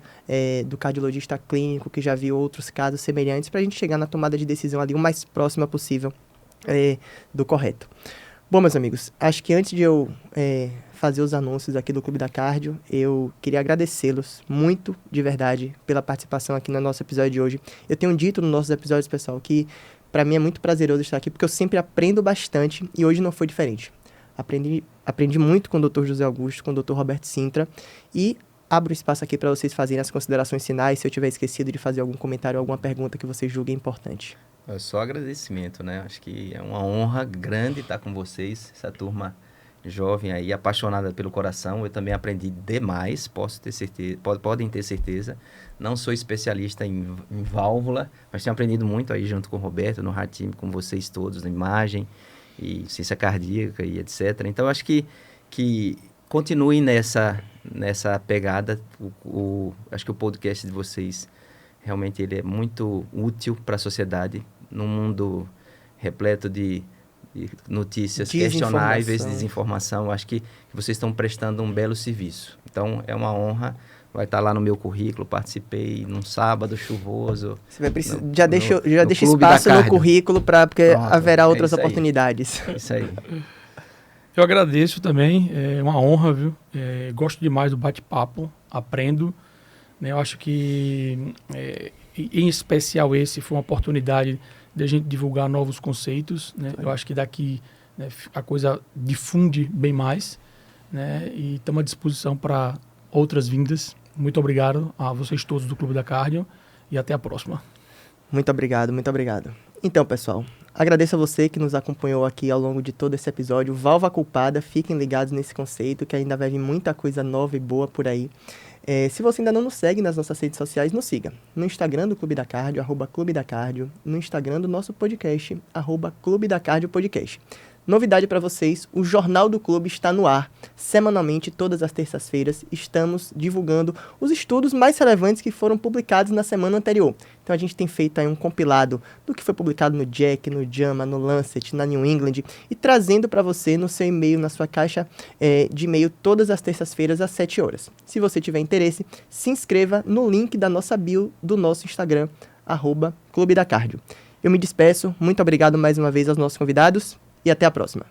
do cardiologista clínico que já viu outros casos semelhantes, para a gente chegar na tomada de decisão ali o mais próxima possível do correto. Bom, meus amigos, acho que antes de eu fazer os anúncios aqui do Clube da Cardio, eu queria agradecê-los muito, de verdade, pela participação aqui no nosso episódio de hoje. Eu tenho dito nos nossos episódios, pessoal, que para mim é muito prazeroso estar aqui, porque eu sempre aprendo bastante e hoje não foi diferente. Aprendi muito com o Dr. José Augusto, com o Dr. Roberto Sintra, e abro espaço aqui para vocês fazerem as considerações finais, se eu tiver esquecido de fazer algum comentário ou alguma pergunta que vocês julguem importante. É só agradecimento, né? Acho que é uma honra grande estar com vocês, essa turma jovem aí, apaixonada pelo coração. Eu também aprendi demais, podem ter certeza. Não sou especialista em válvula, mas tenho aprendido muito aí junto com o Roberto, no Heart Team, com vocês todos, na imagem e ciência cardíaca e etc. Então, acho que continuem nessa pegada. Acho que o podcast de vocês, realmente, ele é muito útil para a sociedade, num mundo repleto de notícias questionáveis, desinformação. Acho que vocês estão prestando um belo serviço. Então, é uma honra. Vai estar lá no meu currículo, participei num sábado chuvoso. Você vai precisar, já deixa espaço no currículo, porque pronto, haverá outras oportunidades. Isso aí. Eu agradeço também, é uma honra, viu? Gosto demais do bate-papo, aprendo. Né? Eu acho que, em especial, esse foi uma oportunidade de a gente divulgar novos conceitos. Né? Eu acho que daqui, né, a coisa difunde bem mais. Né? E estamos à disposição para outras vindas. Muito obrigado a vocês todos do Clube da Cardio e até a próxima. Muito obrigado, muito obrigado. Então, pessoal, agradeço a você que nos acompanhou aqui ao longo de todo esse episódio. Válvula culpada, fiquem ligados nesse conceito, que ainda vai vir muita coisa nova e boa por aí. Se você ainda não nos segue nas nossas redes sociais, nos siga. No Instagram do Clube da Cardio, @Clube da Cardio. No Instagram do nosso podcast, @Clube da Cardio Podcast. Novidade para vocês, o Jornal do Clube está no ar. Semanalmente, todas as terças-feiras, estamos divulgando os estudos mais relevantes que foram publicados na semana anterior. Então, a gente tem feito aí um compilado do que foi publicado no JACC, no JAMA, no Lancet, na New England, e trazendo para você no seu e-mail, na sua caixa de e-mail, todas as terças-feiras, às 7 horas. Se você tiver interesse, se inscreva no link da nossa bio do nosso Instagram, @Clube da Cardio. Eu me despeço, muito obrigado mais uma vez aos nossos convidados, e até a próxima.